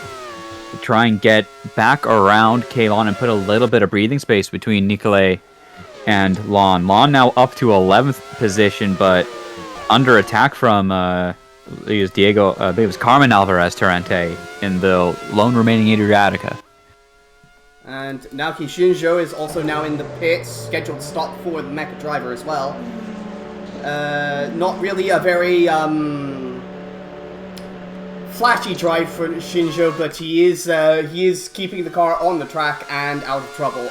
to try and get back around Kay Lon and put a little bit of breathing space between Nicolas and Lon. Lon now up to 11th position, but under attack from it was Carmen Alvarez Torrente in the lone remaining Adriatica. And Naoki Shinjo is also now in the pits, scheduled to stop for the Mecha driver as well. Not really a very flashy drive for Shinjo, but he is keeping the car on the track and out of trouble.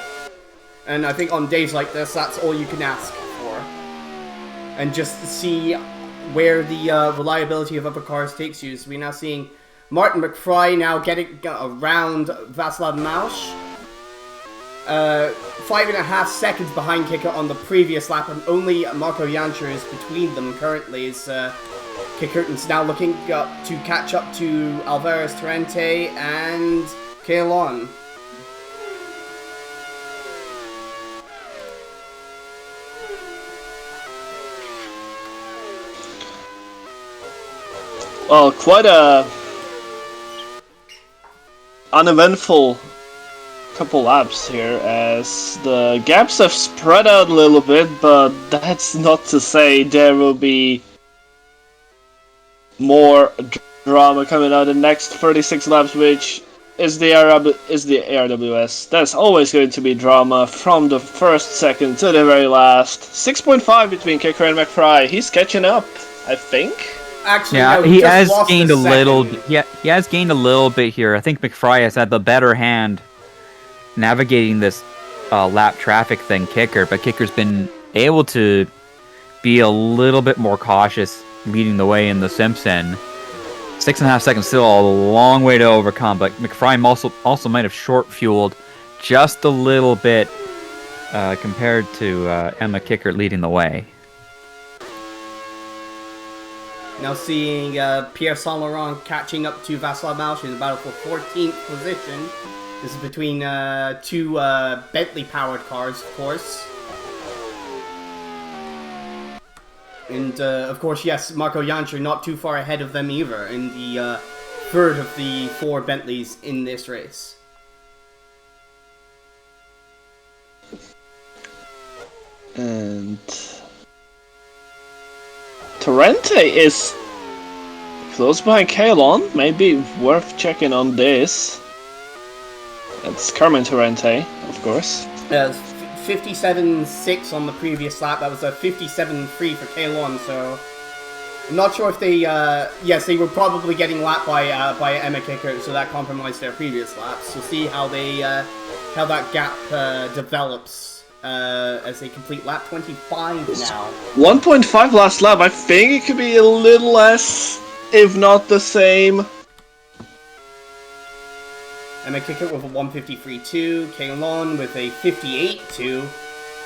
And I think on days like this, that's all you can ask for. And just to see where the reliability of other cars takes you. So we're now seeing Martin McFry now getting around Václav Mausch. 5.5 seconds behind Kickert on the previous lap, and only Marco Jancher is between them currently. As Kickert is now looking to catch up to Alvarez Torrente and Kay Lon. well, quite a uneventful couple laps here, as the gaps have spread out a little bit, but that's not to say there will be more drama coming out in the next 36 laps, which is the ARWS. That's always going to be drama from the first second to the very last. 6.5 between Kickert and McFry. He's catching up, I think. Actually, Yeah, no, he just has lost gained a a little. second. Yeah, he has gained a little bit here. I think McFry has had the better hand navigating this lap traffic than Kickert, but Kickert's been able to be a little bit more cautious, leading the way in the Simpson. 6.5 seconds, still a long way to overcome, but McFry also might have short-fueled just a little bit compared to Emma Kickert leading the way. Now seeing Pierre Saint-Laurent catching up to Václav Mauch in the battle for 14th position. This is between two Bentley-powered cars, of course. And, of course, yes, Marco Janser not too far ahead of them either in the third of the 4 Bentleys in this race. And Torrente is close behind Kay Lon. Maybe worth checking on this. That's Carmen Torrente, of course. 57.6 on the previous lap. That was a 57.3 for Kay Lon, so I'm not sure if they, yes, they were probably getting lapped by Emma Kickert, so that compromised their previous laps. We'll see how they, how that gap develops as they complete lap 25 now. 1.5 last lap. I think it could be a little less, if not the same. Emma Kickert with a 153.2, Kay Lon with a 58.2,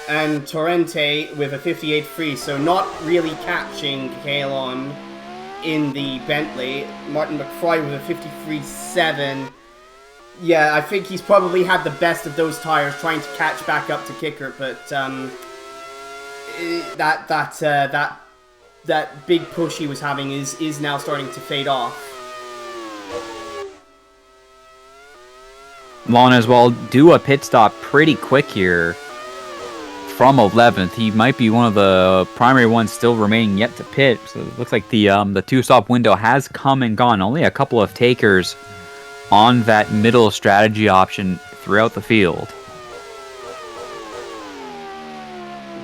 and Torrente with a 58.3, so not really catching Kay Lon in the Bentley. Martin McFry with a 53.7. Yeah, I think he's probably had the best of those tires trying to catch back up to Kickert, but that big push he was having is now starting to fade off. Lon as well do a pit stop pretty quick here from 11th. He might be one of the primary ones still remaining yet to pit. So it looks like the 2-stop window has come and gone. Only a couple of takers on that middle strategy option throughout the field.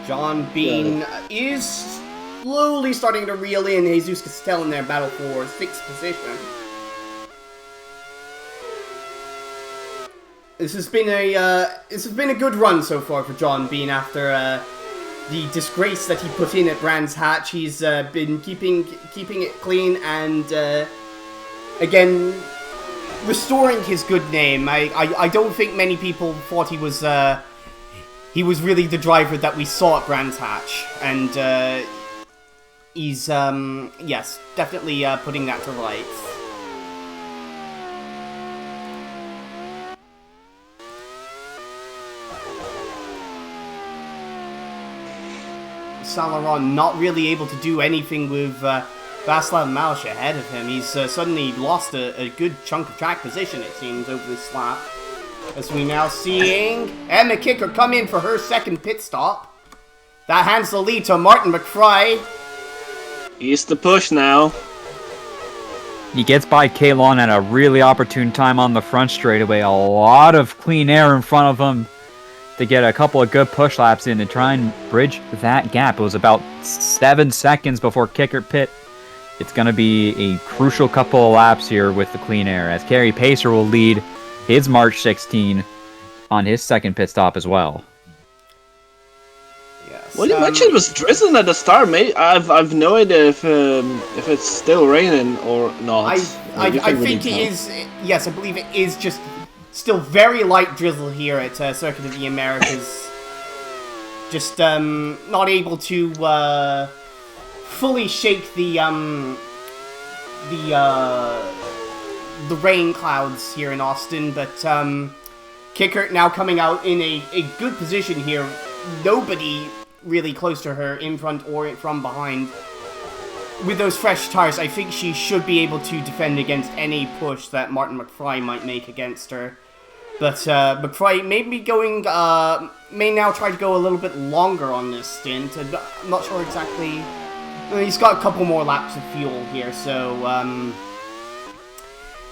John Bean is slowly starting to reel in Jesus Castel in their battle for 6th position. This has been a good run so far for John Bean after the disgrace that he put in at Brands Hatch. He's been keeping it clean and again restoring his good name. I don't think many people thought he was really the driver that we saw at Brands Hatch, and he's yes, definitely putting that to rights. Saint-Laurent not really able to do anything with Václav Mauch ahead of him. He's suddenly lost a good chunk of track position, it seems, over this lap. As we now seeing Emma Kickert come in for her second pit stop. That hands the lead to Martin McFry. He's the push now. He gets by Kay Lon at a really opportune time on the front straightaway. A lot of clean air in front of him to get a couple of good push laps in to try and bridge that gap. It was about 7 seconds before Kickert pit. It's going to be a crucial couple of laps here with the clean air, as Kerry Pacer will lead his March 16 on his second pit stop as well. Yes. Well, you mentioned it was drizzling at the start, mate. I've no idea if it's still raining or not. I think it is. Yes, I believe it is just still very light drizzle here at Circuit of the Americas. Just not able to fully shake the rain clouds here in Austin, but Kickert now coming out in a good position here. Nobody really close to her in front or from behind. with those fresh tires, I think she should be able to defend against any push that Martin McFry might make against her. But McFry may be going, may now try to go a little bit longer on this stint. I'm not sure exactly. He's got a couple more laps of fuel here, so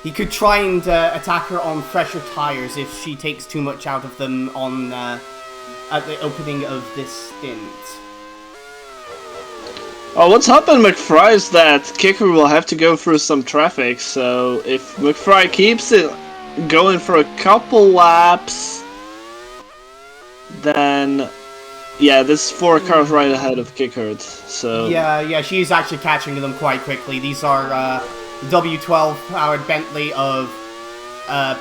he could try and attack her on fresher tires if she takes too much out of them on at the opening of this stint. Oh, what's happened, McFry, is that Kickert will have to go through some traffic, so if McFry keeps it going for a couple laps, then yeah, there's 4 cars right ahead of Kickert, so... Yeah, she's actually catching them quite quickly. These are the W12 powered Bentley of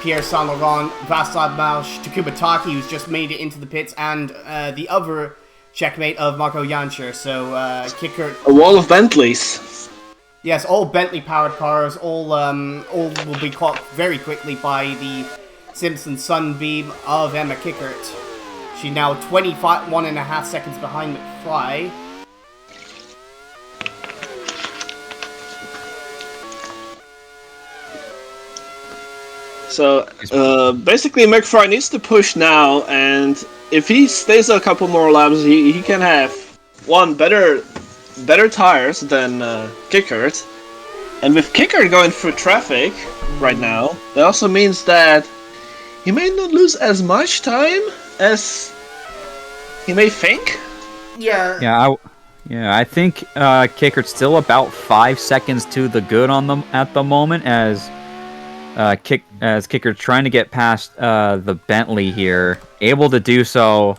Pierre Saint Laurent, Václav Mausch, Takuma Taki, who's just made it into the pits, and the other checkmate of Marco Jancher, so Kickert... A wall of Bentleys. Yes, all Bentley-powered cars, all will be caught very quickly by the Simpson Sunbeam of Emma Kickert. She's now 21.5 seconds behind McFry. So, basically McFry needs to push now, and if he stays a couple more laps, he can have, one, better tires than Kickert. And with Kickert going through traffic right now, that also means that he may not lose as much time as he may think. Yeah. I think Kickert's still about 5 seconds to the good on them at the moment, as Kickert's trying to get past the Bentley here, able to do so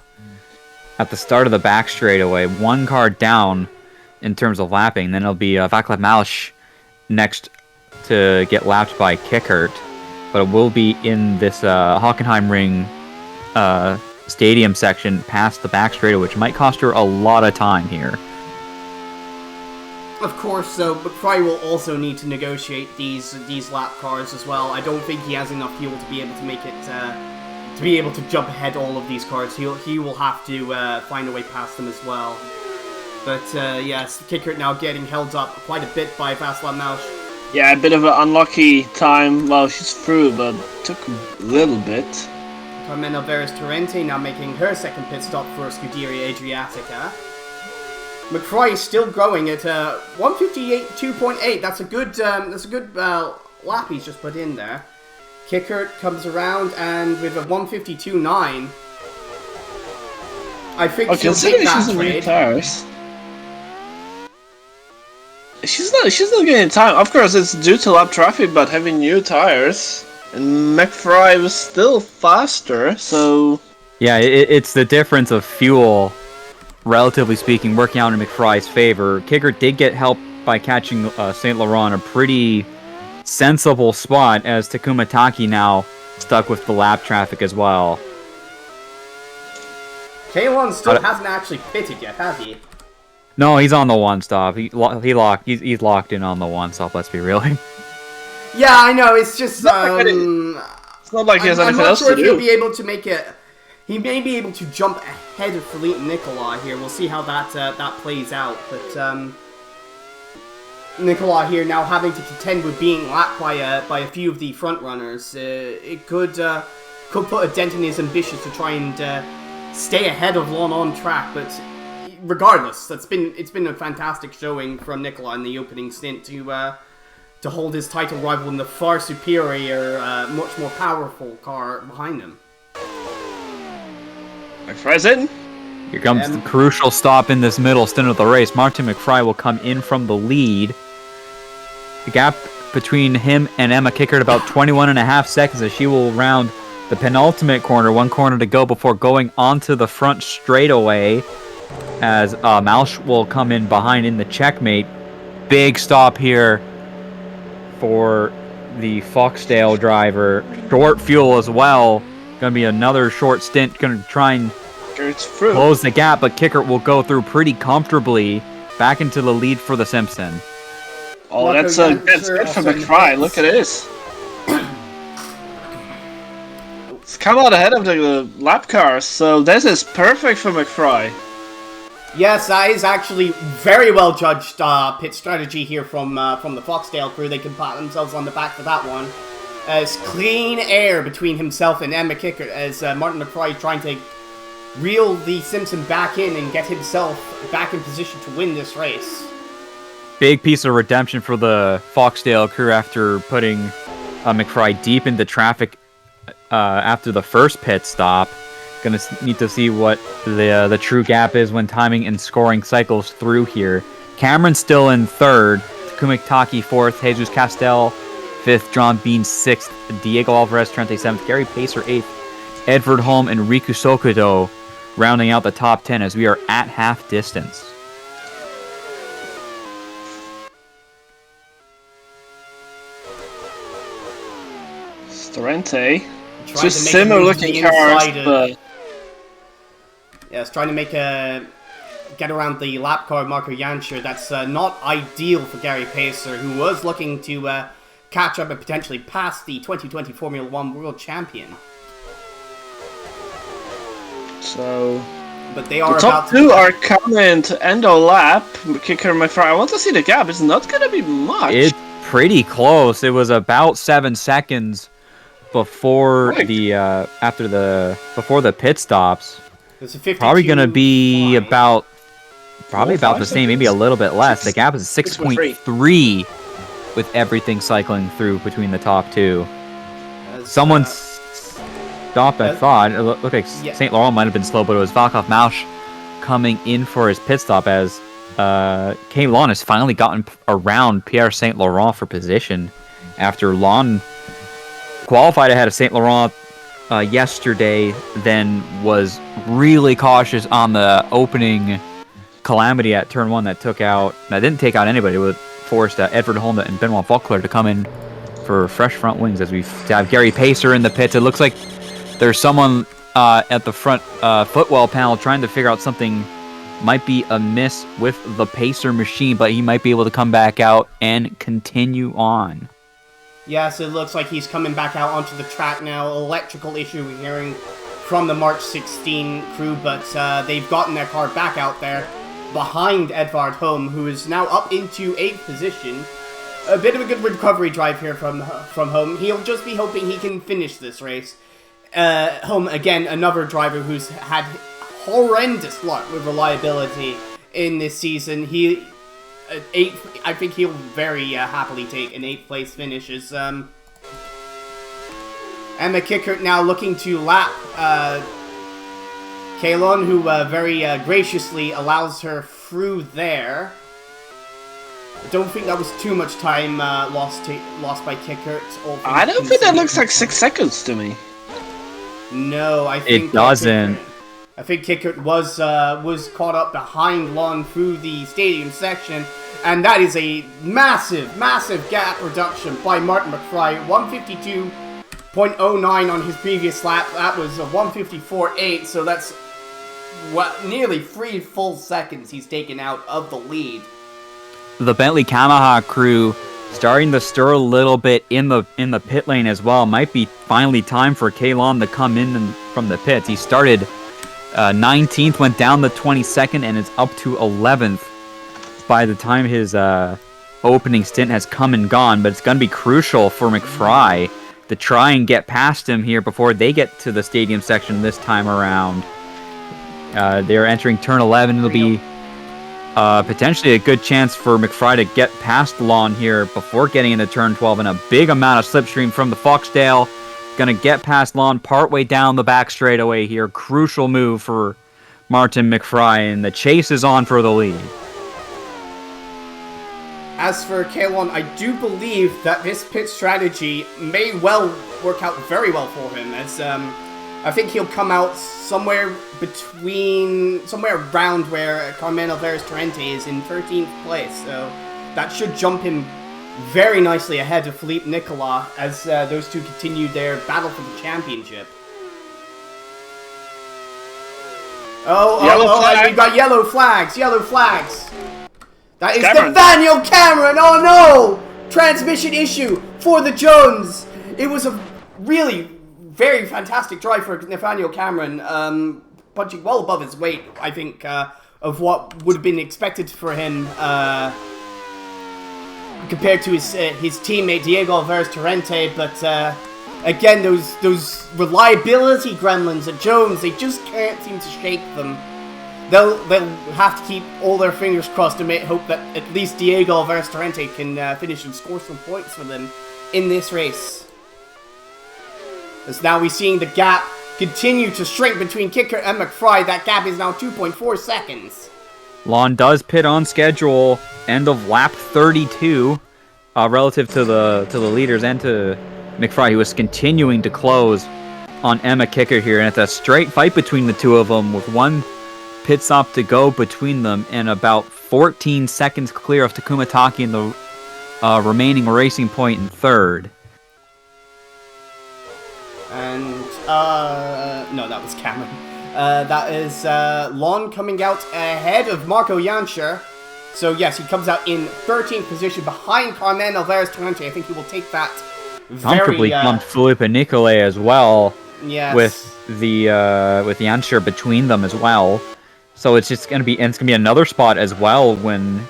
at the start of the back straightaway, 1 car down in terms of lapping. Then it'll be Václav Mausch next to get lapped by Kickert, but it will be in this Hockenheim Ring stadium section past the back straightaway, which might cost her a lot of time here. Of course, so McFry will also need to negotiate these lap cars as well. I don't think he has enough fuel to be able to make it to be able to jump ahead all of these cars. He will have to find a way past them as well. But yes, Kickert now getting held up quite a bit by Václav Mausch. Yeah, a bit of an unlucky time. Well, she's through, but took a little bit. Carmena Veras Torrente now making her second pit stop for Scuderia Adriatica. McFry is still growing at 158.2.8. That's a good lap he's just put in there. Kickert comes around and with a 152.9. I think she'll take that trade. Tires. She's not getting time. Of course, it's due to lap traffic, but having new tires, and McFry was still faster. So yeah, it's the difference of fuel, relatively speaking, working out in McFry's favor. Kickert did get help by catching Saint Laurent a pretty sensible spot, as Takuma Taki now stuck with the lap traffic as well. Kay Lon still hasn't actually pitted yet, has he? No, he's on the one stop. He's locked in on the one stop. Let's be real. Yeah, I know. It's just it's not like he has anything else to do. I'm not sure if he'll be able to make it. He may be able to jump ahead of Phillippe Nicolas here. We'll see how that plays out. But Nicolas here now having to contend with being lapped by a few of the front runners. It could put a dent in his ambitions to try and stay ahead of Lon on track. But regardless, it's been a fantastic showing from Nicolas in the opening stint to hold his title rival in the far superior, much more powerful car behind him. McFry's in. Here comes the crucial stop in this middle stint of the race. Martin McFry will come in from the lead. The gap between him and Emma Kickert about 21.5 seconds, as she will round the penultimate corner. 1 corner to go before going onto the front straightaway, as Mausch will come in behind in the checkmate. Big stop here for the Foxdale driver. Short fuel as well. Going to be another short stint. Going to try and close the gap, but Kickert will go through pretty comfortably back into the lead for the Simpson. Oh, that's good for McFry. Look at this. It's come out ahead of the lap cars, so this is perfect for McFry. Yes, that is actually very well judged pit strategy here from the Foxdale crew. They can pat themselves on the back for that one. As clean air between himself and Emma Kickert as Martin McFry is trying to reel the Simpson back in and get himself back in position to win this race. Big piece of redemption for the Foxdale crew after putting McFry deep into traffic after the first pit stop. Gonna need to see what the true gap is when timing and scoring cycles through here. Cameron's still in third, Takumi Taki fourth, Jesus Castel fifth, John Bean sixth, Diego Alvarez Trente seventh, Gary Pacer eighth, Edvard Holm and Riku Sokudo rounding out the top 10 as we are at half distance. Storente. Just similar looking cars, but... Yeah, it's trying to make get around the lap car Marco Janscher. That's not ideal for Gary Pacer, who was looking to catch up and potentially pass the 2020 Formula 1 World Champion. So... But they are the top two are coming to end of lap. Kicker McFry. I want to see the gap. It's not going to be much. It's pretty close. It was about 7 seconds before before the pit stops. Probably going to be about the same, maybe a little bit less. The gap is 6.3 with everything cycling through between the top two. Someone stopped, I thought. It looked like St. Laurent might have been slow, but it was Václav Mausch coming in for his pit stop as Kay Lon has finally gotten around Pierre St. Laurent for position after Lon qualified ahead of St. Laurent yesterday, then was really cautious on the opening calamity at turn 1 that didn't take out anybody. It would forced Edvard Holm and Benoit Vauclair to come in for fresh front wings as we have Gary Pacer in the pits. It looks like there's someone at the front footwell panel trying to figure out something might be amiss with the Pacer machine, but he might be able to come back out and continue on. Yes, it looks like he's coming back out onto the track now. Electrical issue we're hearing from the March 16 crew, but they've gotten their car back out there behind Edvard Holm, who is now up into 8th position. A bit of a good recovery drive here from Holm. He'll just be hoping he can finish this race. Holm, again, another driver who's had horrendous luck with reliability in this season. I think he'll very happily take an 8th place finish. As Emma Kickert now looking to lap Kay Lon, who very graciously allows her through there. I don't think that was too much time lost by Kickert. I don't think that looks like 6 seconds to me. No, I think it doesn't. I think Kickert was caught up behind Lon through the stadium section, and that is a massive, massive gap reduction by Martin McFry. 152.09 on his previous lap. That was a 154.8, so that's nearly 3 full seconds he's taken out of the lead. The Bentley Yamaha crew starting to stir a little bit in the pit lane as well. Might be finally time for Kay Lon to come in from the pits. He started 19th, went down to 22nd, and is up to 11th by the time his opening stint has come and gone. But it's going to be crucial for McFry to try and get past him here before they get to the stadium section this time around. They're entering turn 11. It'll be potentially a good chance for McFry to get past Lon here before getting into turn 12, and a big amount of slipstream from the Foxdale. Going to get past Lon partway down the back straightaway here. Crucial move for Martin McFry, and the chase is on for the lead. As for Kay Lon, I do believe that this pit strategy may well work out very well for him, as I think he'll come out somewhere around where Carmen Alvarez Torrente is in 13th place, so that should jump him very nicely ahead of Phillippe Nicolas as those two continue their battle for the championship. We've got yellow flags. That is Nathaniel Cameron. Oh no! Transmission issue for the Jones. It was a really very fantastic drive for Nathaniel Cameron, punching well above his weight, I think, of what would have been expected for him compared to his teammate Diego Alvarez Torrente, but again, those reliability gremlins at Jones, they just can't seem to shake them. They'll have to keep all their fingers crossed and hope that at least Diego Alvarez Torrente can finish and score some points for them in this race. As now we're seeing the gap continue to shrink between Kickert and McFry. That gap is now 2.4 seconds. Lon does pit on schedule, end of lap 32, relative to the leaders and to McFry, who is continuing to close on Emma Kickert here. And it's a straight fight between the two of them with one pit stop to go between them and about 14 seconds clear of Takuma Taki in the remaining racing point in third. And, no, that was Cameron. That is Lon coming out ahead of Marco Janscher. So, yes, he comes out in 13th position behind Carmen Alvarez Torrente. I think he will take that comfortably on Phillippe Nicolas as well. Yes. With the Janscher between them as well. So it's just gonna be another spot as well when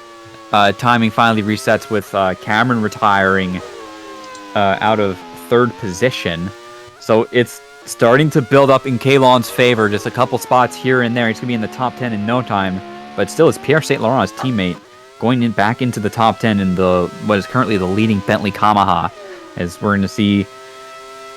timing finally resets with Cameron retiring out of third position. So it's starting to build up in Kay Lon's favor, just a couple spots here and there. He's gonna be in the top 10 in no time, but still, it's Pierre Saint Laurent's teammate going back into the top 10 in what is currently the leading Bentley Yamaha, as we're going to see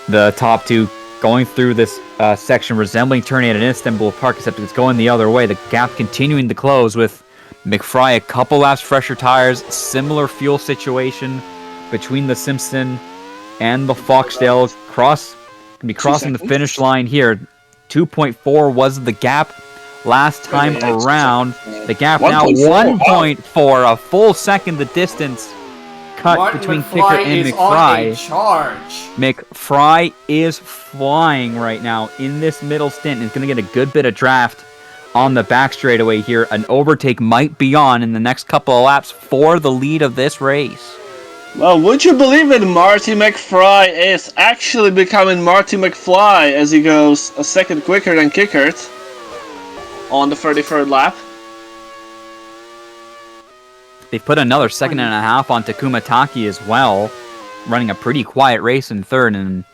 the top two going through this section resembling turning at an Istanbul Park, except it's going the other way. The gap continuing to close with McFry a couple laps fresher tires, similar fuel situation between the Simpson and the Foxdales. Gonna be crossing the finish line here. 2.4 was the gap last time around. The gap now 1.4, a full second the distance cut Martin between McFry Kickert and is McFry. on a charge. McFry is flying right now in this middle stint. He's going to get a good bit of draft on the back straightaway here. An overtake might be on in the next couple of laps for the lead of this race. Well, would you believe it? Marty McFry is actually becoming Marty McFly as he goes a second quicker than Kickert on the 33rd lap. They've put another second and a half on Takuma Taki as well, running a pretty quiet race in third, and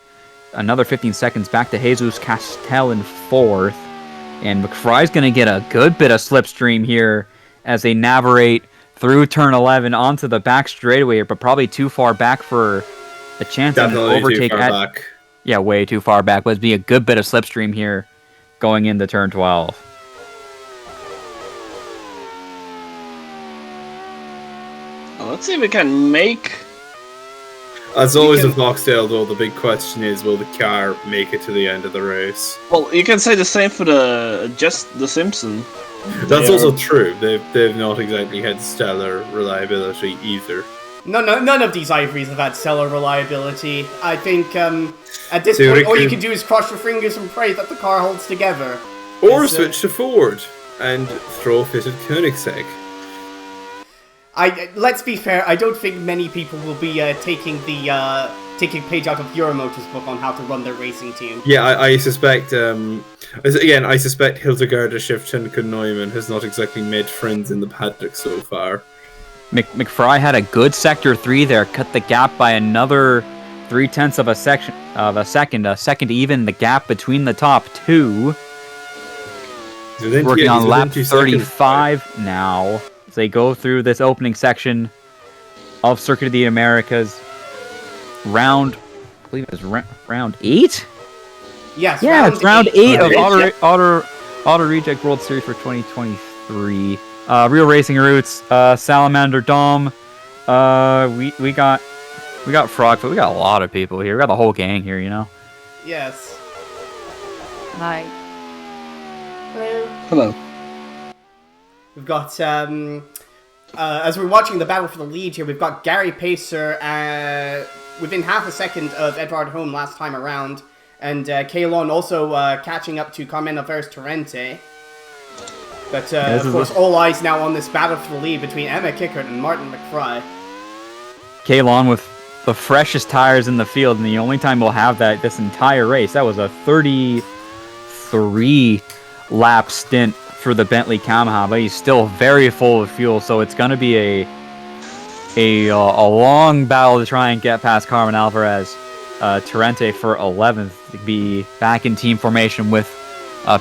another 15 seconds back to Jesus Castel in fourth. And McFry's going to get a good bit of slipstream here as they navigate through turn 11 onto the back straightaway, but probably too far back for a chance of an overtake. Back. Yeah, way too far back. But it'd be a good bit of slipstream here going into turn 12. Let's see if we can make... As always with Foxdale, though, the big question is, will the car make it to the end of the race? Well, you can say the same for the Simpson. That's also true. They've not exactly had stellar reliability either. None of these Ivories have had stellar reliability. I think at this point, all you can do is cross your fingers and pray that the car holds together. Or switch to Ford and throw a fitted Koenigsegg. Let's be fair, I don't think many people will be taking a page out of Euromotor's book on how to run their racing team. Yeah, I suspect, I suspect Hildegard Shevchenko Neumann has not exactly made friends in the paddock so far. McFry had a good sector 3 there, cut the gap by another 0.3 of a second to even the gap between the top two. Working on lap 35 now. They go through this opening section of Circuit of the Americas. I believe it was round 8? Yes, yeah, it's round 8 of Auto Reject World Series for 2023. Real Racing Roots, Salamander Dom. We got Frog, but we got a lot of people here. We got the whole gang here, you know? Yes. Hi. Hello. Hello. We've got, as we're watching the battle for the lead here, we've got Gary Pacer within half a second of Edvard Holm last time around, and Kay Lon also catching up to Carmen Alvarez Torrente. But, of course, all eyes now on this battle for the lead between Emma Kickert and Martin McFry. Kay Lon with the freshest tires in the field, and the only time we'll have this entire race. That was a 33 lap stint for the Bentley Yamaha, but he's still very full of fuel, so it's going to be a long battle to try and get past Carmen Alvarez. Tarente for 11th to be back in team formation with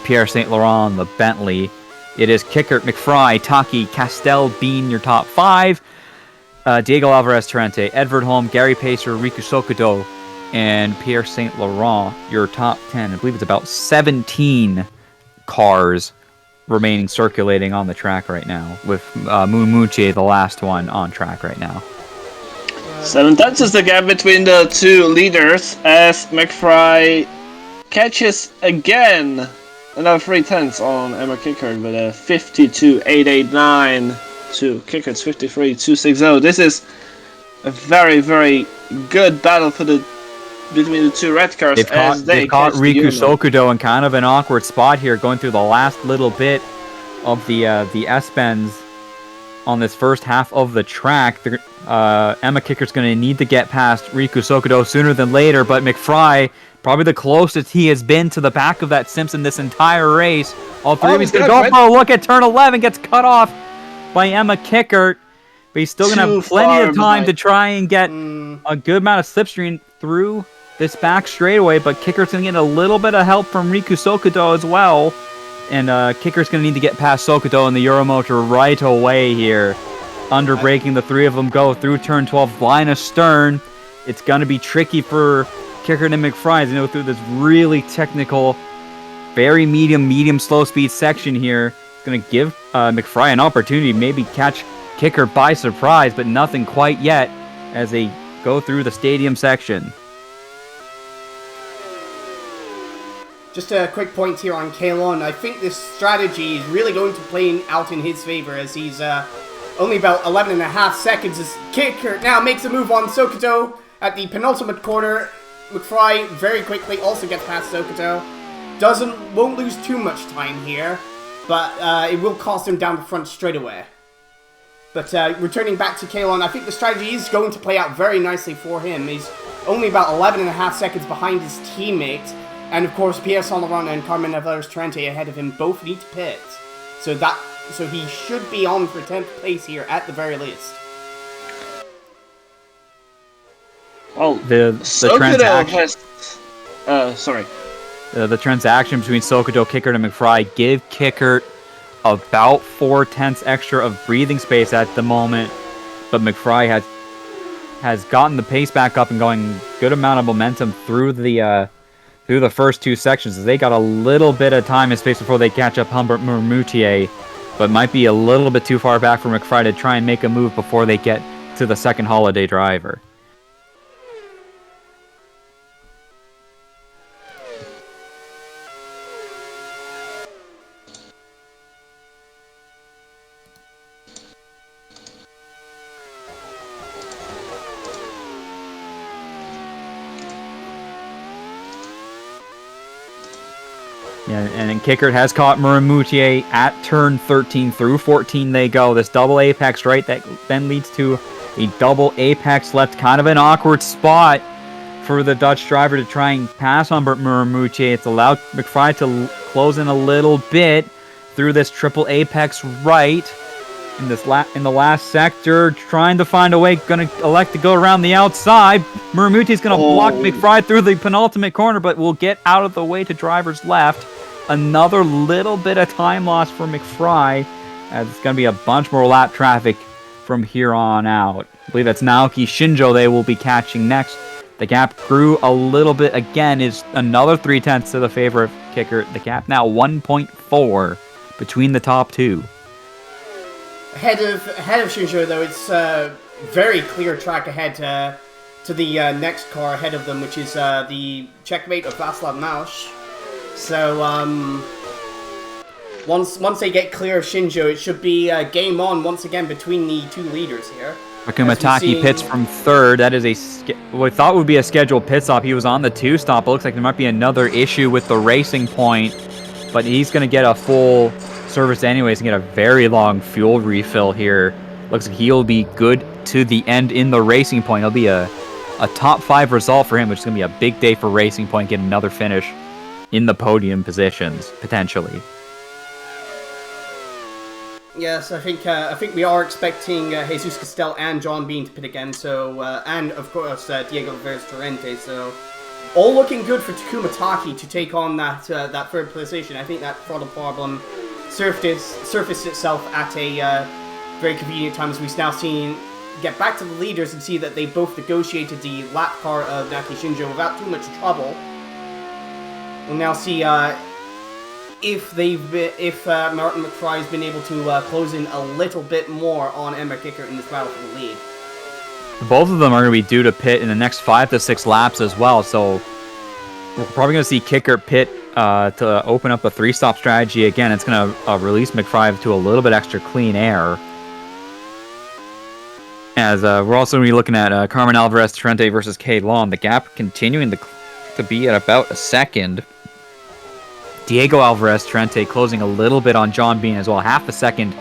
Pierre St. Laurent on the Bentley. It is Kickert, McFry, Taki, Castell, Bean, your top 5. Diego Alvarez, Tarente, Edvard Holm, Gary Pacer, Riku Sokodo, and Pierre St. Laurent, your top 10. I believe it's about 17 cars remaining circulating on the track right now, with Mumuche, the last one, on track right now. 7/10 is the gap between the two leaders as McFry catches again another 3/10 on Emma Kickert with a 52.889 to Kickert's 53.260. This is a very, very good battle between the two red cars. They've caught Riku Sokudo in kind of an awkward spot here, going through the last little bit of the S-bends on this first half of the track. Emma Kickert's going to need to get past Riku Sokudo sooner than later, but McFry, probably the closest he has been to the back of that Simpson this entire race. All three of he's going to go for a look at turn 11, gets cut off by Emma Kickert, but he's still going to have plenty of time to try and get a good amount of slipstream through this back straightaway, but Kickert's going to get a little bit of help from Riku Sokudo as well, and Kickert's going to need to get past Sokudo in the Euromotor right away here. Under braking, the three of them go through turn 12, line astern. It's going to be tricky for Kickert and McFry as they go through this really technical, very medium, slow speed section here. It's going to give McFry an opportunity to maybe catch Kickert by surprise, but nothing quite yet as they go through the stadium section. Just a quick point here on Kay Lon. I think this strategy is really going to play out in his favor as he's only about 11.5 seconds as Kickert now makes a move on Sokoto at the penultimate corner. McFry very quickly also gets past Sokoto. Won't lose too much time here, but it will cost him down the front straight away. But returning back to Kay Lon, I think the strategy is going to play out very nicely for him. He's only about 11.5 seconds behind his teammate. And of course, Pierre St. Laurent and Carmen Alvarez Tarente ahead of him both need to pit. So he should be on for 10th place here at the very least. Oh, the transaction. Sorry. The transaction between Sokoto, Kickert, and McFry give Kickert about 4/10 extra of breathing space at the moment, but McFry has gotten the pace back up and going good amount of momentum through the first two sections. They got a little bit of time and space before they catch up Humbert Mermoutier, but might be a little bit too far back for McFry to try and make a move before they get to the second holiday driver. Yeah, and then Kickert has caught Mermoutier at turn 13 through 14 they go. This double apex right that then leads to a double apex left. Kind of an awkward spot for the Dutch driver to try and pass on Mermoutier. It's allowed McFry to close in a little bit through this triple apex right. In the last sector, trying to find a way, going to elect to go around the outside. Mermoutier's going to block McFry through the penultimate corner, but will get out of the way to driver's left. Another little bit of time loss for McFry, as it's going to be a bunch more lap traffic from here on out. I believe that's Naoki Shinjo they will be catching next. The gap grew a little bit again, is another 3/10 to the favor of Kickert. The gap now 1.4 between the top two. Ahead of Shinjo, though, it's a very clear track ahead to the next car ahead of them, which is the checkmate of Václav Mausch. So once they get clear of Shinjo, it should be game on once again between the two leaders here. Akumataki pits from third. That is what we thought would be a scheduled pit stop. He was on the 2-stop. It looks like there might be another issue with the Racing Point, but he's going to get a full service anyways and get a very long fuel refill here. Looks like he'll be good to the end in the Racing Point. It'll be a top 5 result for him, which is going to be a big day for Racing Point, get another finish in the podium positions, potentially. Yes, I think we are expecting Jesus Castel and John Bean to pit again. So and of course Diego Torrente. So all looking good for Takuma Taki to take on that that third position. I think that throttle problem surfaced itself at a very convenient time, as we've now seen get back to the leaders and see that they both negotiated the lap car of Naki Shinjo without too much trouble. We'll now see if Martin McFry has been able to close in a little bit more on Emma Kickert in this battle for the lead. Both of them are going to be due to pit in the next 5 to 6 laps as well, so we're probably going to see Kickert pit to open up a 3-stop strategy again. It's going to release McFry to a little bit extra clean air. As we're also going to be looking at Carmen Alvarez Torrente versus Kay Lon. The gap continuing to be at about a second. Diego Alvarez Torrente closing a little bit on John Bean as well. Half a second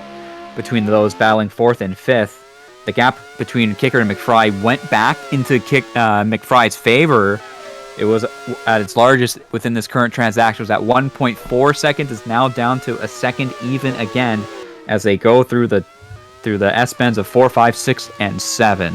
between those battling 4th and 5th. The gap between Kickert and McFry went back into McFry's favor. It was at its largest within this current transaction. It was at 1.4 seconds. It's now down to a second even again as they go through the S-bends of 4, 5, 6, and 7.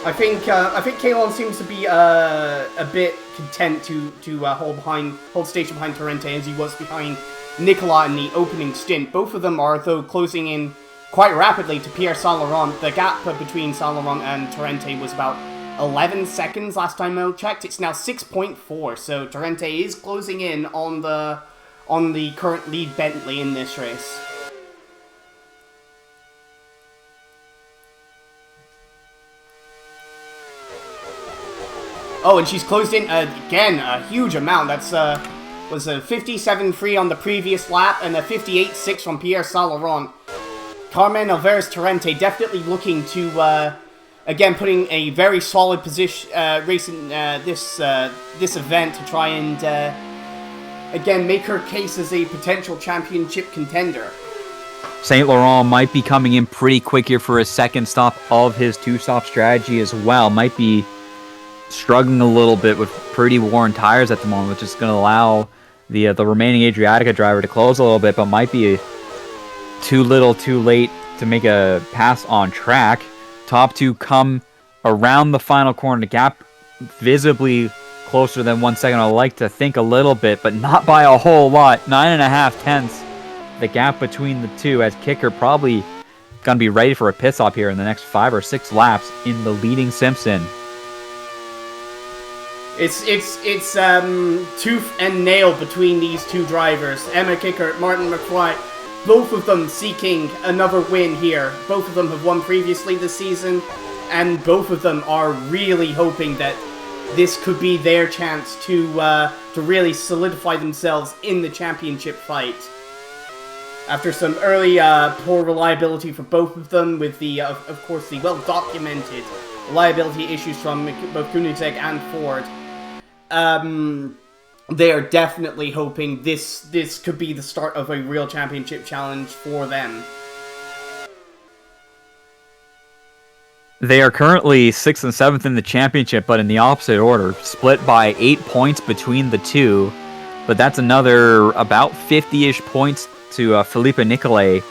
I think Kay Lon seems to be a bit content to hold station behind Torrente as he was behind Nicolas in the opening stint. Both of them are though closing in quite rapidly to Pierre Saint-Laurent. The gap between Saint-Laurent and Torrente was about 11 seconds last time I checked. It's now 6.4, so Torrente is closing in on the current lead Bentley in this race. Oh, and she's closed in again a huge amount. That's was a 57.3 on the previous lap and a 58.6 from Pierre Saint-Laurent. Carmen Alvarez Torrente definitely looking to again putting a very solid position racing this event to try and again make her case as a potential championship contender. Saint Laurent might be coming in pretty quick here for a second stop of his 2-stop strategy as well. Might be struggling a little bit with pretty worn tires at the moment, which is going to allow the remaining Adriatica driver to close a little bit, but might be too little too late to make a pass on track. Top 2 come around the final corner. The gap visibly closer than 1 second. I like to think a little bit, but not by a whole lot. 9.5 tenths the gap between the two, as Kickert probably going to be ready for a pit stop here in the next 5 or 6 laps in the leading Simpson. It's tooth and nail between these two drivers. Emma Kickert, Martin McFry, both of them seeking another win here. Both of them have won previously this season, and both of them are really hoping that this could be their chance to really solidify themselves in the championship fight. After some early poor reliability for both of them, with the of course the well-documented reliability issues from both Koenigsegg and Ford. They are definitely hoping this could be the start of a real championship challenge for them. They are currently 6th and 7th in the championship, but in the opposite order, split by 8 points between the two. But that's another about 50-ish points to Phillippe Nicolas,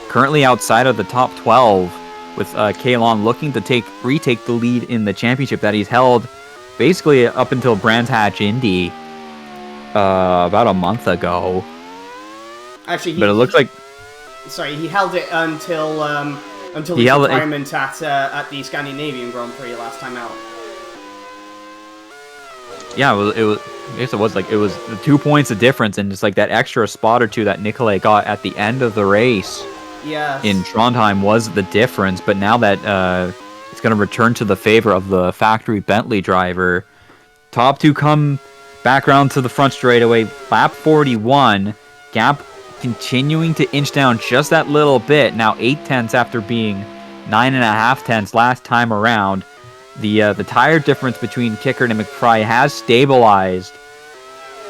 currently outside of the top 12, with Kay Lon looking to retake the lead in the championship that he's held basically up until Brands Hatch Indy about a month ago. Actually, but it looks like he held it until his retirement at the Scandinavian Grand Prix last time out. Yeah, I guess it was the 2 points of difference, and just like that extra spot or two that Nicolas got at the end of the race. Yes. In Trondheim was the difference, but now that it's going to return to the favor of the factory Bentley driver. Top 2 come back around to the front straightaway. Lap 41. Gap continuing to inch down just that little bit. Now 8 tenths after being 9.5 tenths last time around. The tire difference between Kickert and McFry has stabilized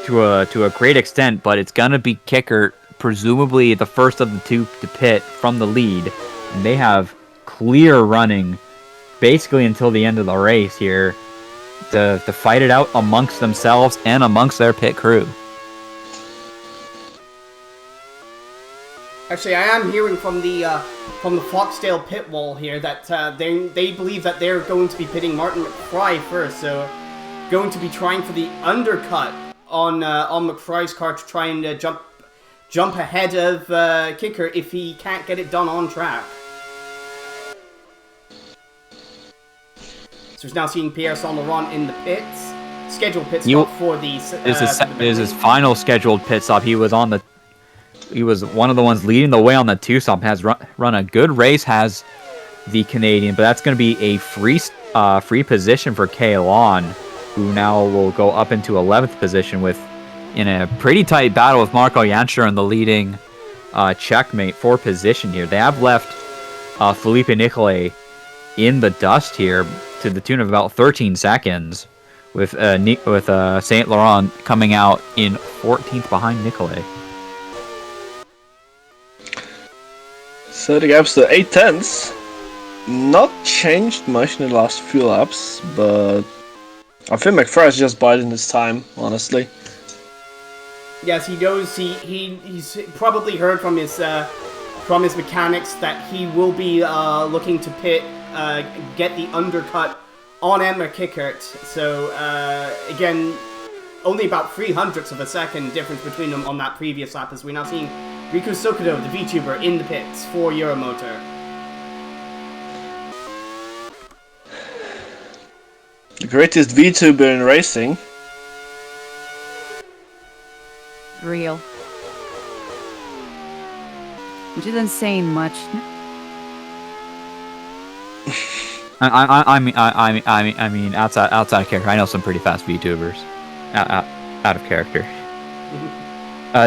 to a great extent, but it's going to be Kickert, presumably the first of the two to pit from the lead. And they have clear running basically until the end of the race here to fight it out amongst themselves and amongst their pit crew. Actually, I am hearing from the Foxdale pit wall here that they believe that they're going to be pitting Martin McFry first, so going to be trying for the undercut on McFry's car to try and jump ahead of Kickert if he can't get it done on track. So we're now seeing Pierre-Saint Laurent in the pits. Scheduled pit stop for the... is his final scheduled pit stop. He was one of the ones leading the way on the 2-stop. Has run a good race, has the Canadian, but that's going to be a free position for Kay Lon, who now will go up into 11th position in a pretty tight battle with Marco Janschler in the leading checkmate for position here. They have left Phillippe Nicolas in the dust here to the tune of about 13 seconds, with Saint Laurent coming out in 14th behind Nicolas. So the gap's to 8 tenths. Not changed much in the last few laps, but I think McFry's just biding his time, honestly. Yes, he knows. He's probably heard from his mechanics that he will be looking to get the undercut on Emma Kickert. So again, only about 0.03 of a second difference between them on that previous lap, as we're now seeing Riku Sokodo, the VTuber, in the pits for Euromotor. The greatest VTuber in racing. Real. Which isn't saying much. I mean, outside of character, I know some pretty fast VTubers. Out of character.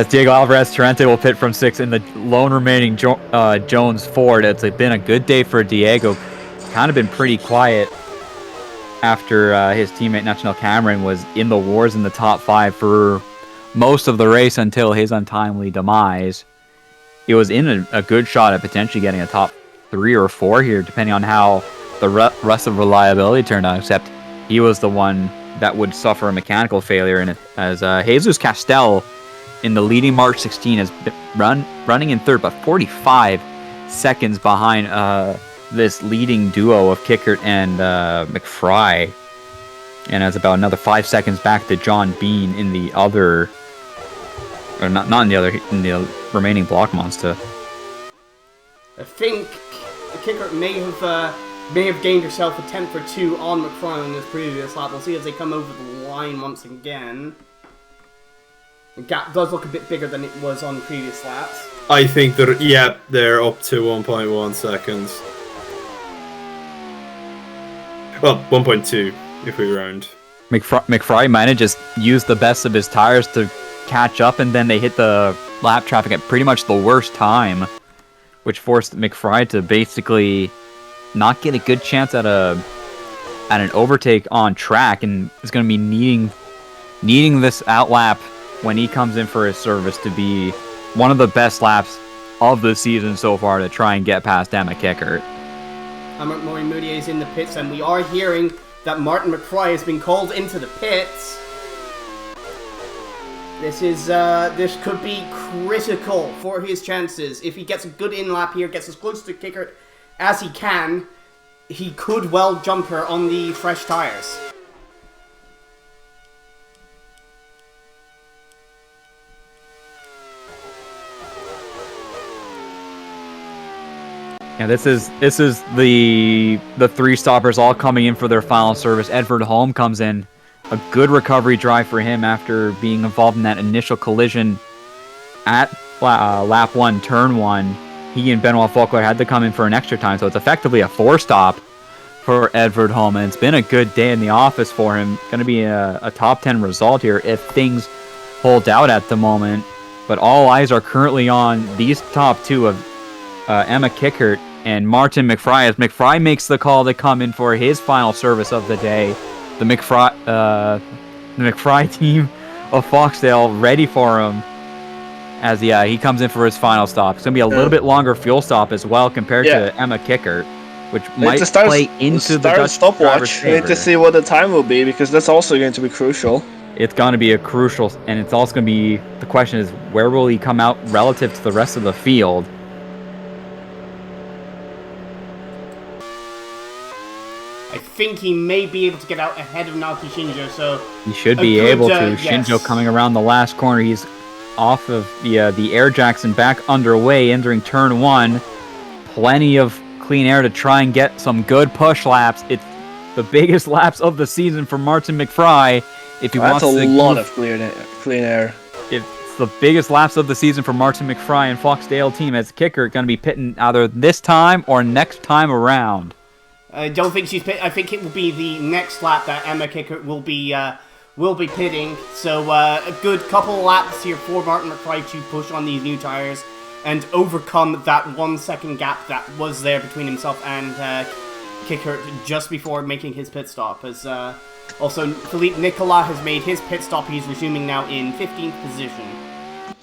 Diego Alvarez Torrente will pit from 6 in the lone remaining Jones Ford. It's been a good day for Diego. Kind of been pretty quiet after his teammate National Cameron was in the wars in the top 5 for most of the race until his untimely demise. He was in a good shot at potentially getting a top 3 or 4 here, depending on how the rest of reliability turned out, except he was the one that would suffer a mechanical failure in it, as Jesus Castel in the leading March 16 has been running in 3rd, but 45 seconds behind this leading duo of Kickert and McFry, and has about another 5 seconds back to John Bean in the other, or not in the remaining block monster. I think Kickert may have gained herself a 10th or 2 on McFry on this previous lap. We'll see as they come over the line once again. The gap does look a bit bigger than it was on previous laps. I think they're up to 1.1 seconds. Well, 1.2 if we round. McFry might have just used the best of his tires to catch up, and then they hit the lap traffic at pretty much the worst time, which forced McFry to basically not get a good chance at an overtake on track, and is going to be needing this outlap when he comes in for his service to be one of the best laps of the season so far to try and get past Emma Kickert. Maury Moutier is in the pits, and we are hearing that Martin McFry has been called into the pits. This could be critical for his chances. If he gets a good in-lap here, gets as close to Kickert as he can, he could well jump her on the fresh tires. Yeah, this is the 3 stoppers all coming in for their final service. Edvard Holm comes in. A good recovery drive for him after being involved in that initial collision at lap 1, turn 1. He and Benoit Foucault had to come in for an extra time, so it's effectively a 4-stop for Edvard Holm, and it's been a good day in the office for him. Going to be a top 10 result here if things hold out at the moment, but all eyes are currently on these top 2 of Emma Kickert and Martin McFry, as McFry makes the call to come in for his final service of the day. The McFry team of Foxdale ready for him as he comes in for his final stop. It's going to be a little bit longer fuel stop as well compared to Emma Kickert, which might play into the Dutch stopwatch. We need to see what the time will be, because that's also going to be crucial. it's going to be a crucial, and it's also going to be, the question is, where will he come out relative to the rest of the field? I think he may be able to get out ahead of Naoki Shinjo, so... He should be able to. Shinjo coming around the last corner. He's off of the air jacks and back underway, entering turn 1. Plenty of clean air to try and get some good push laps. It's the biggest laps of the season for Martin McFry. If he wants That's to a lot of clean air. It's the biggest laps of the season for Martin McFry and Foxdale team as Kickert going to be pitting either this time or next time around. I don't think she's pit. I think it will be the next lap that Emma Kickert will be pitting. So a good couple of laps here for Martin McFry to push on these new tires and overcome that 1 second gap that was there between himself and Kickert just before making his pit stop. As also Phillippe Nicolas has made his pit stop. He's resuming now in 15th position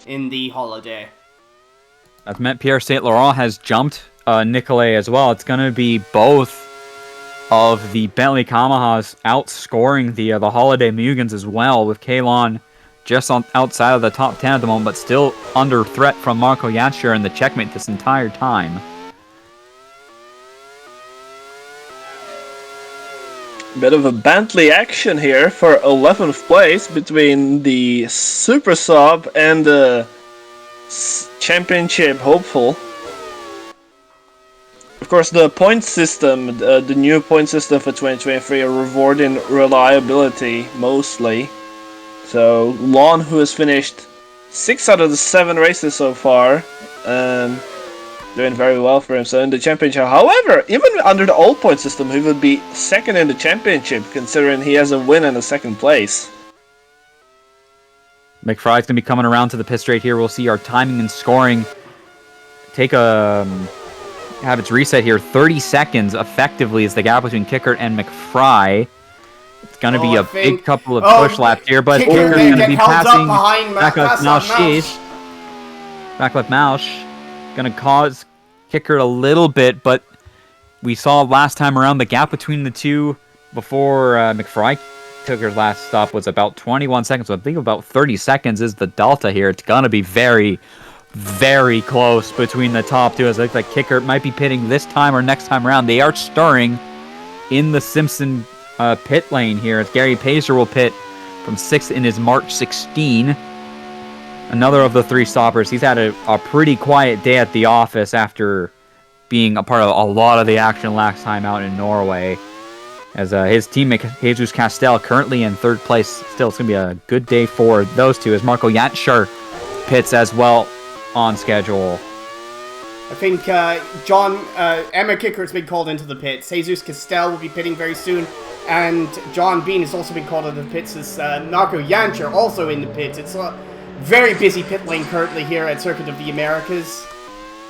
in the holiday. That's meant Pierre St. Laurent has jumped Nicolet as well. It's going to be both of the Bentley Kamahas outscoring the Holiday Mugens as well, with Kay Lon just outside of the top 10 at the moment, but still under threat from Marco Yanscher in the checkmate this entire time. Bit of a Bentley action here for 11th place between the Super Sub and the Championship hopeful. Of course, the point system, the new point system for 2023 are rewarding reliability mostly. So Lon, who has finished 6 out of the 7 races so far, doing very well for himself in the championship. However, even under the old point system, he would be second in the championship, considering he has a win and a second place. McFry's going to be coming around to the pit straight here. We'll see our timing and scoring take have its reset here. 30 seconds effectively is the gap between Kickert and McFry. It's going to be a big couple of push laps here, but Kickert's going to be passing back left Mausch. Going to cause Kickert a little bit, but we saw last time around the gap between the two before McFry took her last stop was about 21 seconds. So I think about 30 seconds is the delta here. It's going to be very, very close between the top two. As it looks like Kickert might be pitting this time or next time around. They are stirring in the Simpson pit lane here, as Gary Pacer will pit from 6th in his March 16. Another of the 3 stoppers. He's had a pretty quiet day at the office after being a part of a lot of the action last time out in Norway. As his teammate Jesus Castel currently in 3rd place. Still, it's going to be a good day for those two, as Marco Yanscher pits as well on schedule. I think Emma Kickert's been called into the pits. Jesus Castel will be pitting very soon. And John Bean has also been called into the pits, as Marco Yanscher also in the pits. It's a very busy pit lane currently here at Circuit of the Americas.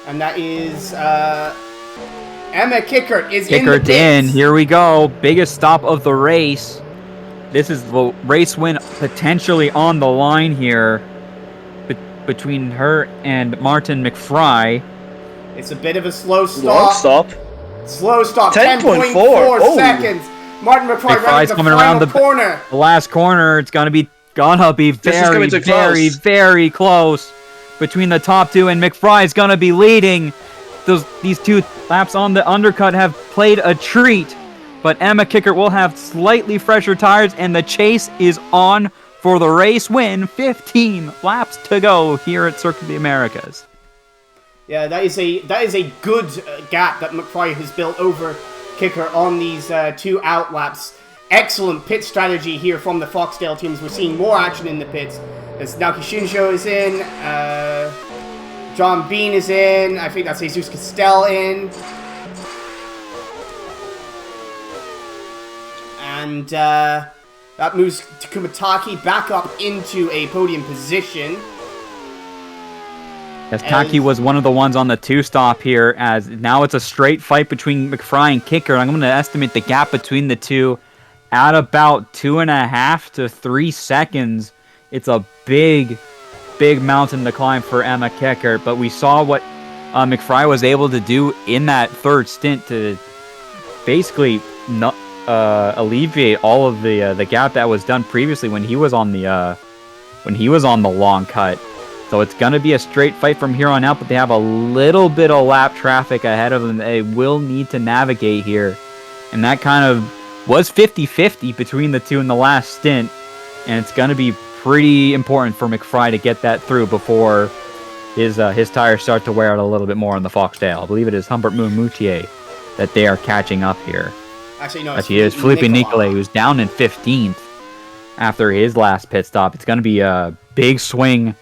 And that is Emma Kickert is in the pits. Kickert in. Here we go. Biggest stop of the race. This is the race win potentially on the line here between her and Martin McFry. It's a bit of a slow stop. Long stop. Slow stop. 10.4 seconds. Martin McFry's running the coming around the corner. The last corner. It's gonna be very, very close between the top two, and McFry's gonna be leading. These 2 laps on the undercut have played a treat, but Emma Kickert will have slightly fresher tires, and the chase is on for the race win. 15 laps to go here at Circuit of the Americas. Yeah, that is a good gap that McFry has built over Kickert on these 2 out laps. Excellent pit strategy here from the Foxdale teams. We're seeing more action in the pits as Naoki Shinjo is in, John Bean is in, I think that's Jesus Castel in. And that moves Takumataki back up into a podium position. As Taki was one of the ones on the 2 stop here, as now it's a straight fight between McFry and Kickert. I'm going to estimate the gap between the two at about 2.5 to 3 seconds. It's a big mountain to climb for Emma Kickert, but we saw what McFry was able to do in that 3rd stint to basically alleviate all of the gap that was done previously when he was on the long cut. So it's gonna be a straight fight from here on out, but they have a little bit of lap traffic ahead of them. They will need to navigate here, and that kind of was 50-50 between the two in the last stint, and it's gonna be pretty important for McFry to get that through before his tires start to wear out a little bit more on the Foxtail. I believe it is Humbert Moutier that they are catching up here. Actually, no, As he is Phillippe Nicolas, who's down in 15th after his last pit stop. It's going to be a big swing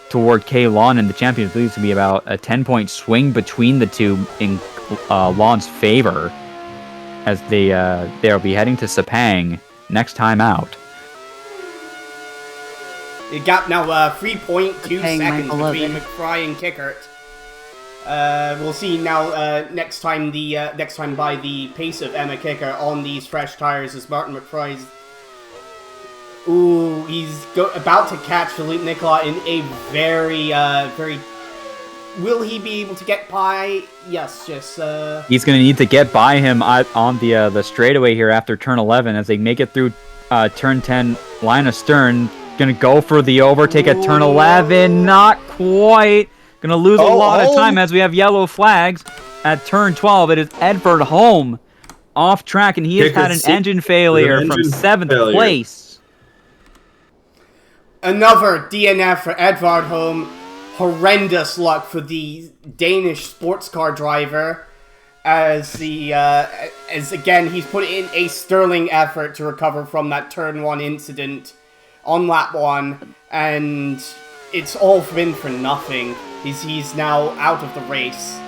toward Kay Lon in the championship. It's going to be about a 10-point swing between the two in Lon's favor, as they'll be heading to Sepang next time out. The gap now 3.2 Sepang, seconds my beloved. between McFry and Kickert. We'll see now next time by the pace of Emma Kicker on these fresh tires as Martin McFry's. Ooh, he's about to catch Phillippe Nicolas in a very. Will he be able to get by? Yes, just. He's going to need to get by him on the straightaway here after turn 11 as they make it through turn 10 line astern. Going to go for the overtake at turn 11. Not quite. Going to lose a lot of time as we have yellow flags at turn 12. It is Edvard Holm off track, and he has had an engine failure from 7th place. Another DNF for Edvard Holm. Horrendous luck for the Danish sports car driver, as again he's put in a sterling effort to recover from that turn 1 incident on lap 1, and it's all been for nothing. He's now out of the race.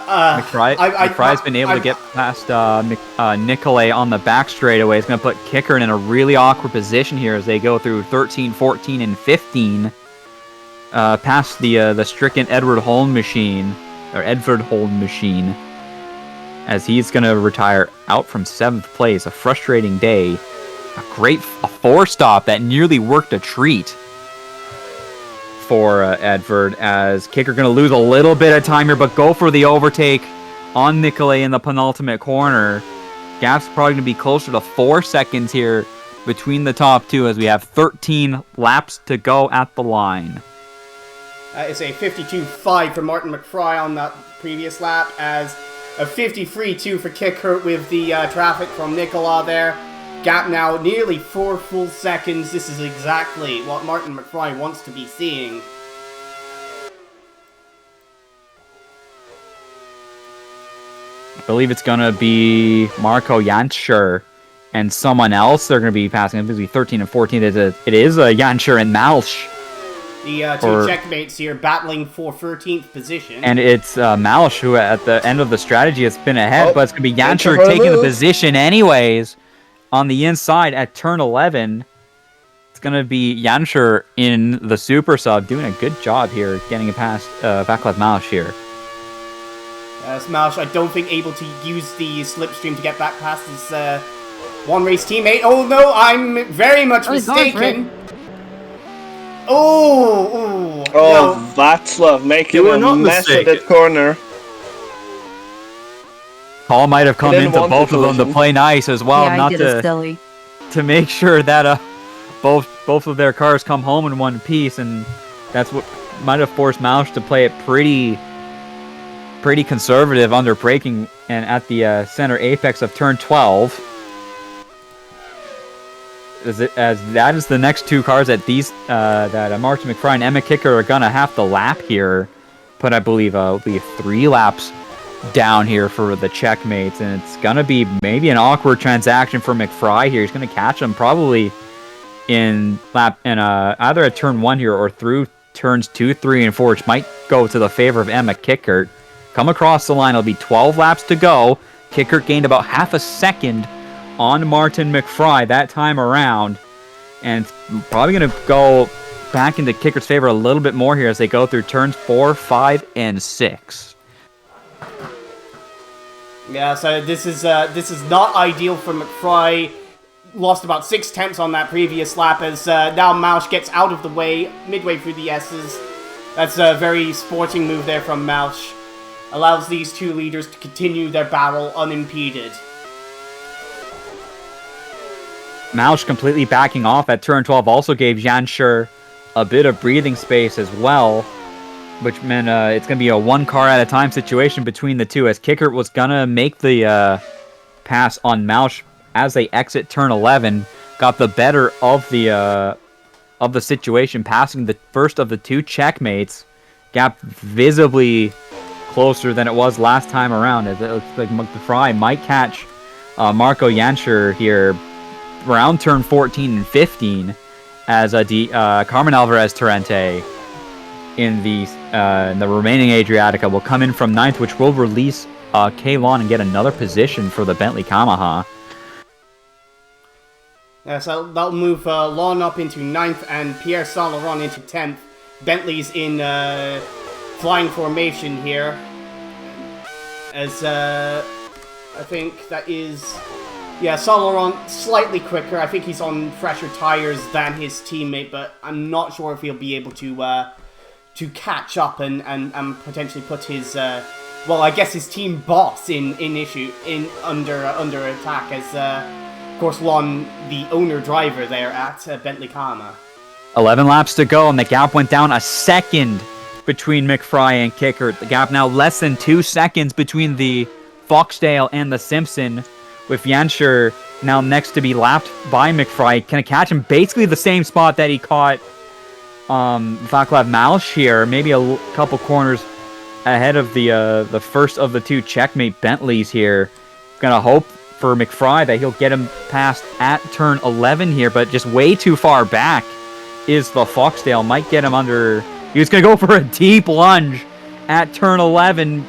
McFry's been able to get past Nicolas on the back straightaway. It's going to put Kickert in a really awkward position here as they go through 13, 14, and 15. Past the stricken Edvard Holm machine, as he's going to retire out from 7th place. A frustrating day. A 4-stop that nearly worked a treat for Edvard, as Kickert going to lose a little bit of time here, but go for the overtake on Nicolas in the penultimate corner. Gap's probably going to be closer to 4 seconds here between the top two as we have 13 laps to go at the line. It's a 52.5 for Martin McFry on that previous lap, as a 53.2 for Kickert with the traffic from Nicolas there. Gap now nearly 4 full seconds. This is exactly what Martin McFry wants to be seeing. I believe it's going to be Marco Jantscher and someone else they're going to be passing. It's going to be 13 and 14. It is Jantscher and Malsch. The two checkmates here battling for 13th position. And it's Malsch who at the end of the strategy has been ahead, but it's going to be Jantscher taking the position anyways. On the inside at turn 11, it's going to be Jantscher in the super sub doing a good job here, getting it past Vaclav Malsch here. Malsch, I don't think able to use the slipstream to get back past his one race teammate. Oh no, I'm very much mistaken. Oh, no. Václav making a mess of that corner. Paul might have come into both of them to play nice as well, not to make sure that both of their cars come home in one piece, and that's what might have forced Malsch to play it pretty conservative under braking and at the center apex of turn 12. As that is the next two cars that Martin McFry and Emma Kickert are gonna have to lap here, put I believe 3 laps down here for the checkmates, and it's gonna be maybe an awkward transaction for McFry here. He's gonna catch him probably in either at turn 1 here or through turns 2, 3, and 4, which might go to the favor of Emma Kickert. Come across the line. It'll be 12 laps to go. Kickert gained about half a second on Martin McFry that time around, and it's probably gonna go back into Kickert's favor a little bit more here as they go through turns 4, 5, and 6. Yeah, so this is not ideal for McFry. Lost about 6 tenths on that previous lap as now Malsch gets out of the way midway through the S's. That's a very sporting move there from Malsch. Allows these two leaders to continue their battle unimpeded. Mausch completely backing off at turn 12 also gave Janschur a bit of breathing space as well, which meant it's going to be a one car at a time situation between the two, as Kickert was going to make the pass on Mausch as they exit turn 11, got the better of the situation, passing the first of the two checkmates. Gap visibly closer than it was last time around, as it looks like McFry might catch Marco Janschur here around turn 14 and 15, as Carmen Alvarez Torrente in the remaining Adriatica will come in from 9th, which will release Kay Lon and get another position for the Bentley Yamaha. Yeah, so that'll move Lon up into 9th and Pierre Saint Laurent into 10th. Bentley's in flying formation here, as I think that is... Yeah, Saint Laurent slightly quicker. I think he's on fresher tires than his teammate, but I'm not sure if he'll be able to catch up and potentially put his well, I guess his team boss in under attack, as of course Lon, the owner driver there at Bentley Yamaha. 11 laps to go, and the gap went down a second between McFry and Kickert. The gap now less than 2 seconds between the Foxdale and the Simpson, with Janschur now next to be lapped by McFry. Can catch him basically the same spot that he caught Vaclav Mausch here, maybe a couple corners ahead of the first of the two checkmate Bentleys here. Gonna hope for McFry that he'll get him past at turn 11 here, but just way too far back is the Foxdale. Might get him under... He was gonna go for a deep lunge at turn 11.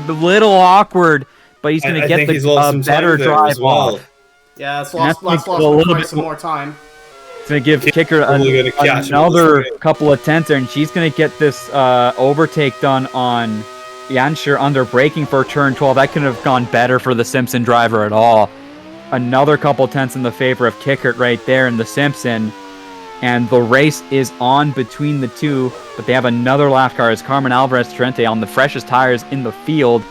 A little awkward, but he's going to get the better drive off. Yeah, it's lost some more time. It's going to give Kickert another couple of tenths there, and she's going to get this overtake done on Janschur under braking for turn 12. That couldn't have gone better for the Simpson driver at all. Another couple tenths in the favor of Kickert right there in the Simpson. And the race is on between the two, but they have another lap car as Carmen Alvarez Torrente on the freshest tires in the field.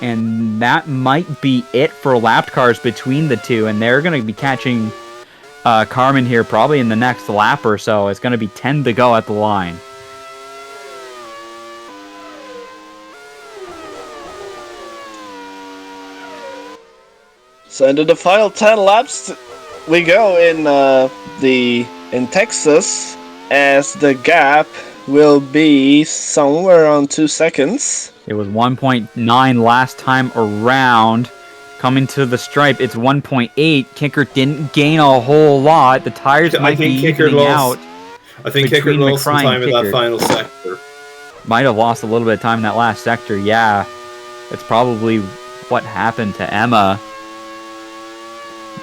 And that might be it for lapped cars between the two. And they're going to be catching Carmen here probably in the next lap or so. It's going to be 10 to go at the line. So into the final 10 laps we go in Texas, as the gap will be somewhere around 2 seconds. It was 1.9 last time around. Coming to the stripe, it's 1.8. Kickert didn't gain a whole lot. The tires might be evening out. I think Kickert lost some time in that final sector. Might have lost a little bit of time in that last sector, yeah. That's probably what happened to Emma.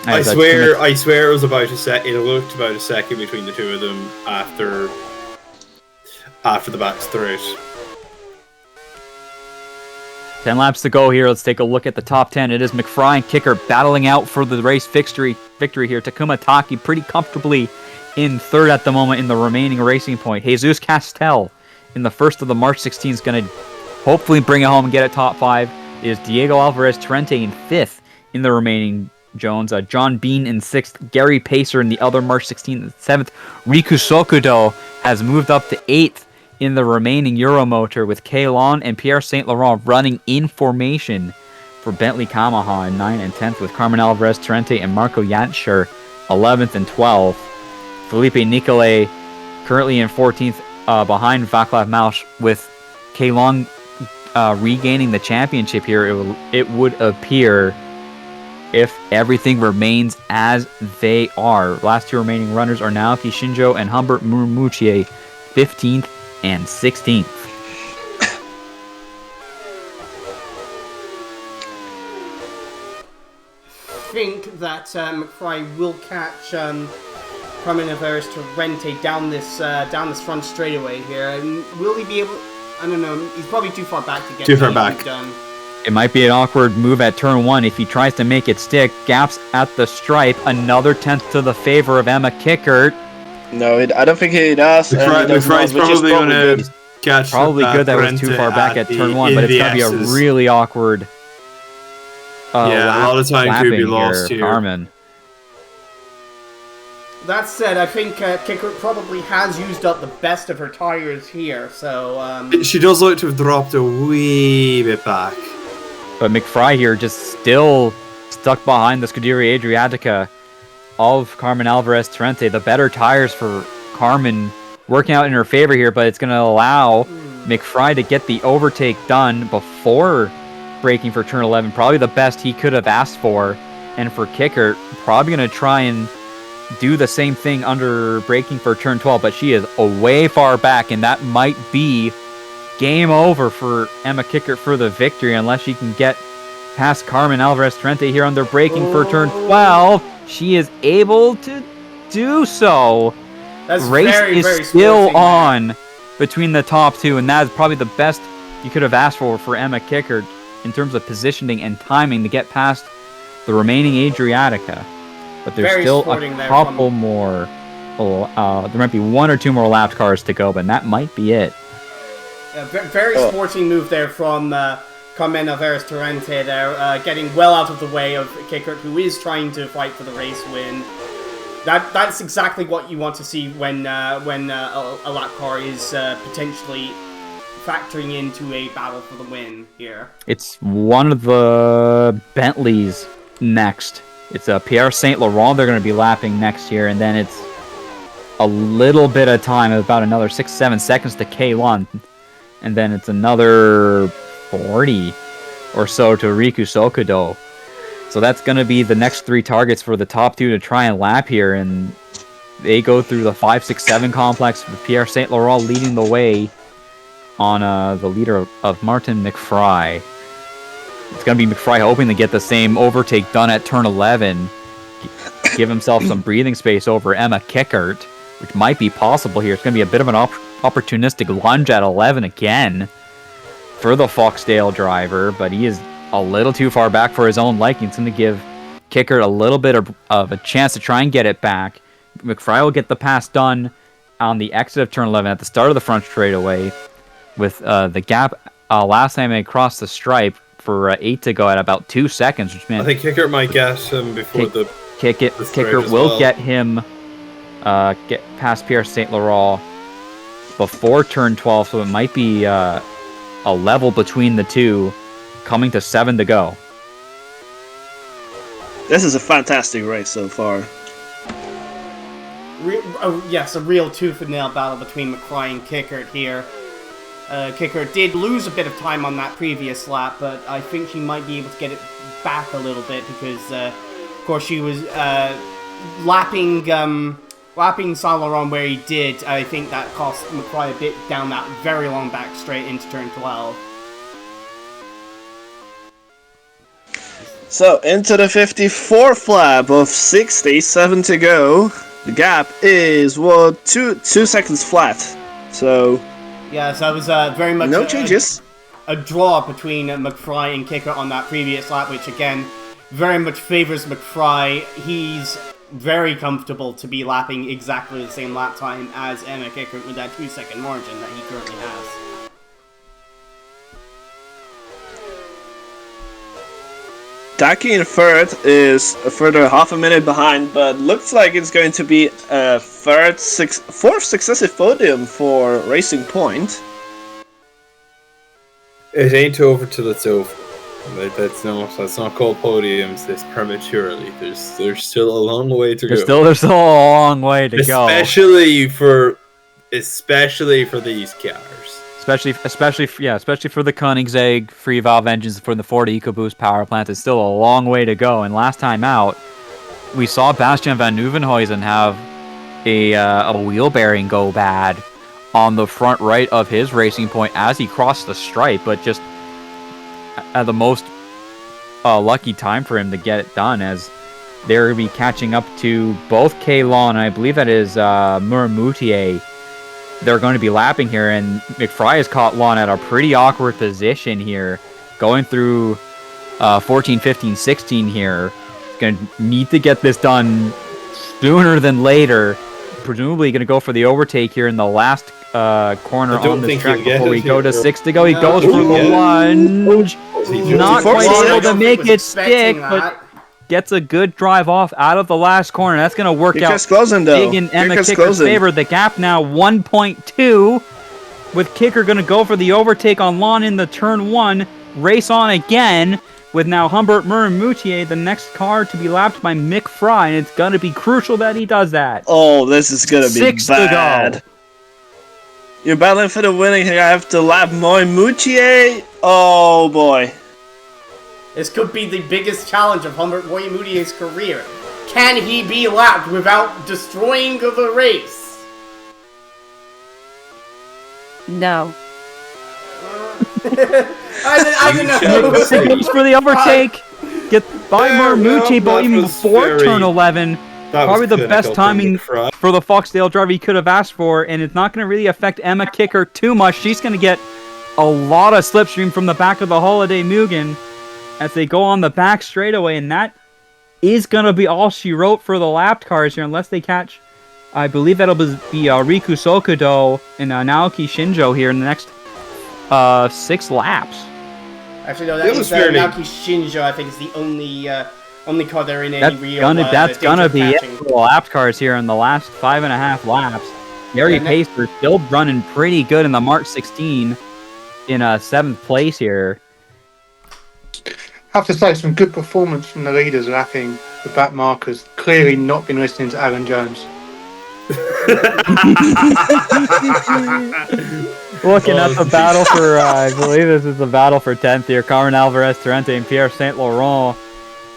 I swear it was about it looked about a second between the two of them after the back straight. 10 laps to go here. Let's take a look at the top 10. It is McFry and Kickert battling out for the race victory here. Takuma Taki pretty comfortably in third at the moment in the remaining racing point. Jesus Castel in the first of the March 16 is going to hopefully bring it home and get a top 5. It is Diego Alvarez Torrente in 5th in the remaining Jones. John Bean in 6th. Gary Pacer in the other March 16th and 7th. Riku Sokudo has moved up to 8th in the remaining Euromotor, with Kay Lon and Pierre Saint Laurent running in formation for Bentley Yamaha in 9th and 10th, with Carmen Alvarez Torrente and Marco Janschur 11th and 12th. Phillippe Nicolas currently in 14th behind Vaclav Mausch, with Kay Lon regaining the championship here. It would appear, if everything remains as they are. Last two remaining runners are Naoki Shinjo and Humbert Murmuchier, 15th and 16th. I think that McFry will catch Carmen Alvarez Torrente down this front straightaway here. And will he be able? I don't know. He's probably too far back to get done. It might be an awkward move at turn 1 if he tries to make it stick. Gaps at the stripe. Another 10th to the favor of Emma Kickert. No, I don't think he does. McFry's probably going to catch. Probably good that was too far back at turn 1, but it's going to be a really awkward. A lot of time could be lost here. Carmen. that said, I think Kickert probably has used up the best of her tires here, so... She does like to have dropped a wee bit back. But McFry here just still stuck behind the Scuderia Adriatica of Carmen Alvarez Torrente. The better tires for Carmen working out in her favor here, but it's going to allow McFry to get the overtake done before braking for turn 11. Probably the best he could have asked for. And for Kickert, probably going to try and do the same thing under braking for turn 12, but she is way far back, and that might be game over for Emma Kickert for the victory unless she can get past Carmen Alvarez Torrente here under braking for turn 12. She is able to do so. That's Race very, is very still sporting, on between the top two, and that is probably the best you could have asked for Emma Kickert in terms of positioning and timing to get past the remaining Adriatica. But there's Very still sporting a there couple more. There might be 1 or 2 more lapped cars to go, but that might be it. Yeah, very sporting move there from Carmen Alvarez Torrente there, getting well out of the way of Kickert, who is trying to fight for the race win. That's exactly what you want to see when a lap car is potentially factoring into a battle for the win here. It's one of the Bentleys next. It's Pierre Saint Laurent they're going to be lapping next year, and then it's a little bit of time, about another 6-7 seconds to Kay Lon, and then it's another 40 or so to Riku Sokudo. So that's going to be the next 3 targets for the top 2 to try and lap here, and they go through the 5-6-7 complex with Pierre Saint Laurent leading the way on the leader of Martin McFry. It's going to be McFry hoping to get the same overtake done at turn 11. Give himself some breathing space over Emma Kickert, which might be possible here. It's going to be a bit of an opportunistic lunge at 11 again for the Foxdale driver, but he is a little too far back for his own liking. It's going to give Kickert a little bit of a chance to try and get it back. McFry will get the pass done on the exit of turn 11 at the start of the front straightaway, with the gap last time they crossed the stripe for 8 to go at about 2 seconds, which meant I think Kickert might get him before Kickert will get him get past Pierre Saint Laurent before turn 12, so it might be a level between the two, coming to 7 to go. This is a fantastic race so far. Yes, a real tooth-and-nail battle between McFry and Kickert here. Kickert did lose a bit of time on that previous lap, but I think she might be able to get it back a little bit because, of course, she was lapping Saint Laurent where he did. I think that cost McFry a bit down that very long back straight into turn 12. So, into the 54th lap of 67 to go. The gap is, 2 seconds flat. So... yeah, so that was very much no changes. A draw between McFry and Kickert on that previous lap, which again very much favors McFry. He's very comfortable to be lapping exactly the same lap time as Emma Kickert with that 2-second margin that he currently has. Daki in third is a further half a minute behind, but looks like it's going to be a fourth successive podium for Racing Point. It ain't over till it's over. That's not called podiums this prematurely. There's still a long way to go. There's still a long way to go. Especially for these cars. Especially for the Koenigsegg free valve engines for the Ford EcoBoost power plant. It's still a long way to go. And last time out, we saw Bastiaan van Nieuwenhuijzen have a wheel bearing go bad on the front right of his Racing Point as he crossed the stripe, but just at the most lucky time for him to get it done, as they're going to be catching up to both Kay Lon, and I believe that is Muramoutier. They're going to be lapping here, and McFry has caught Lon at a pretty awkward position here, going through 14, 15, 16 here. He's going to need to get this done sooner than later. Presumably going to go for the overtake here in the last corner on this track before we go to 6 to go. He goes for the lunge. Not quite able to make it stick, but gets a good drive off out of the last corner. That's going to work Kickert's out closing, though. big in Emma Kickert's Kicker's closing. favor. The gap now 1.2, with Kicker going to go for the overtake on Lon in the turn 1. Race on again, with now Humbert Murray-Moutier, the next car to be lapped by McFry, and it's going to be crucial that he does that. Oh, this is going to be 6 to bad. go. You're battling for the winning. I have to lap Murray-Moutier. Oh, boy. This could be the biggest challenge of Humbert Moyamutier's career. Can he be lapped without destroying the race? No. I don't know. Goes for the overtake. Get by Murray-Moutier, but that even was before very- turn 11. That Probably was the clinical best from timing McFry. for the Foxdale driver he could have asked for, and it's not going to really affect Emma Kicker too much. She's going to get a lot of slipstream from the back of the Holiday Mugen as they go on the back straightaway, and that is going to be all she wrote for the lapped cars here, unless they catch, I believe that'll be Riku Sokudo and Naoki Shinjo here in the next 6 laps. Actually, no, It that was is fairly- Naoki Shinjo, I think, is the only car they're in any real That's danger gonna of be it catching. for the lapped cars here in the last 5.5 laps. Gary Yeah, Pacer still running pretty good in the March 16 in 7th place here. I have to say, some good performance from the leaders lapping the back markers. Clearly not been listening to Aaron Jones. Looking at the battle for, I believe this is the battle for 10th here. Carmen Alvarez, Torrente, and Pierre Saint Laurent.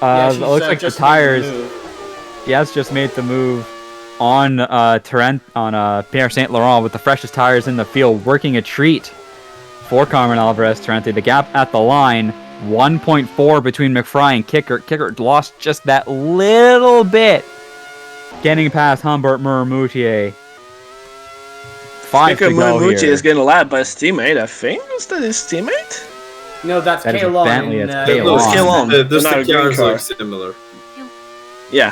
Yeah, It she's, looks like the just made the tires. move. He has just made the move on Pierre Saint Laurent with the freshest tires in the field, working a treat for Carmen Alvarez, Torrente. The gap at the line, 1.4 between McFry and Kickert. Kickert lost just that little bit, getting past Humbert Murray-Moutier. 5 to go Murray-Moutier here. is getting lapped by his teammate, I think. Is that his teammate? No, that's That is Kay a Lon. Bentley, in, that's Kay It looks- Lon. Kay Lon. The They're not a green cars car. look similar. Yeah.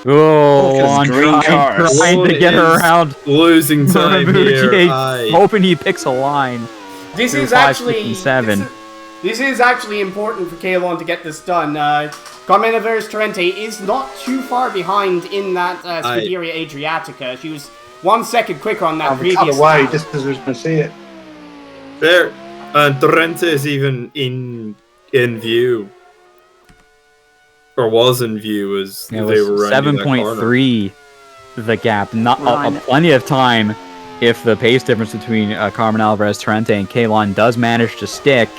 Oh, Look at on his green cars. trying to get Lon is around Losing time here. Murray-Moutier, Aye. hoping he picks a line. This through is actually 557. This is actually important for Kay Lon to get this done. Carmen Alvarez Torrente is not too far behind in that Scuderia Adriatica. She was 1 second quicker on that I'll cut previous away lap. just because I was going to see it. There, and Torrente is even in view, or was in view as It they was were rounding that corner. 7.3 the gap. Not Run. plenty of time if the pace difference between Carmen Alvarez Torrente and Kay Lon does manage to stick.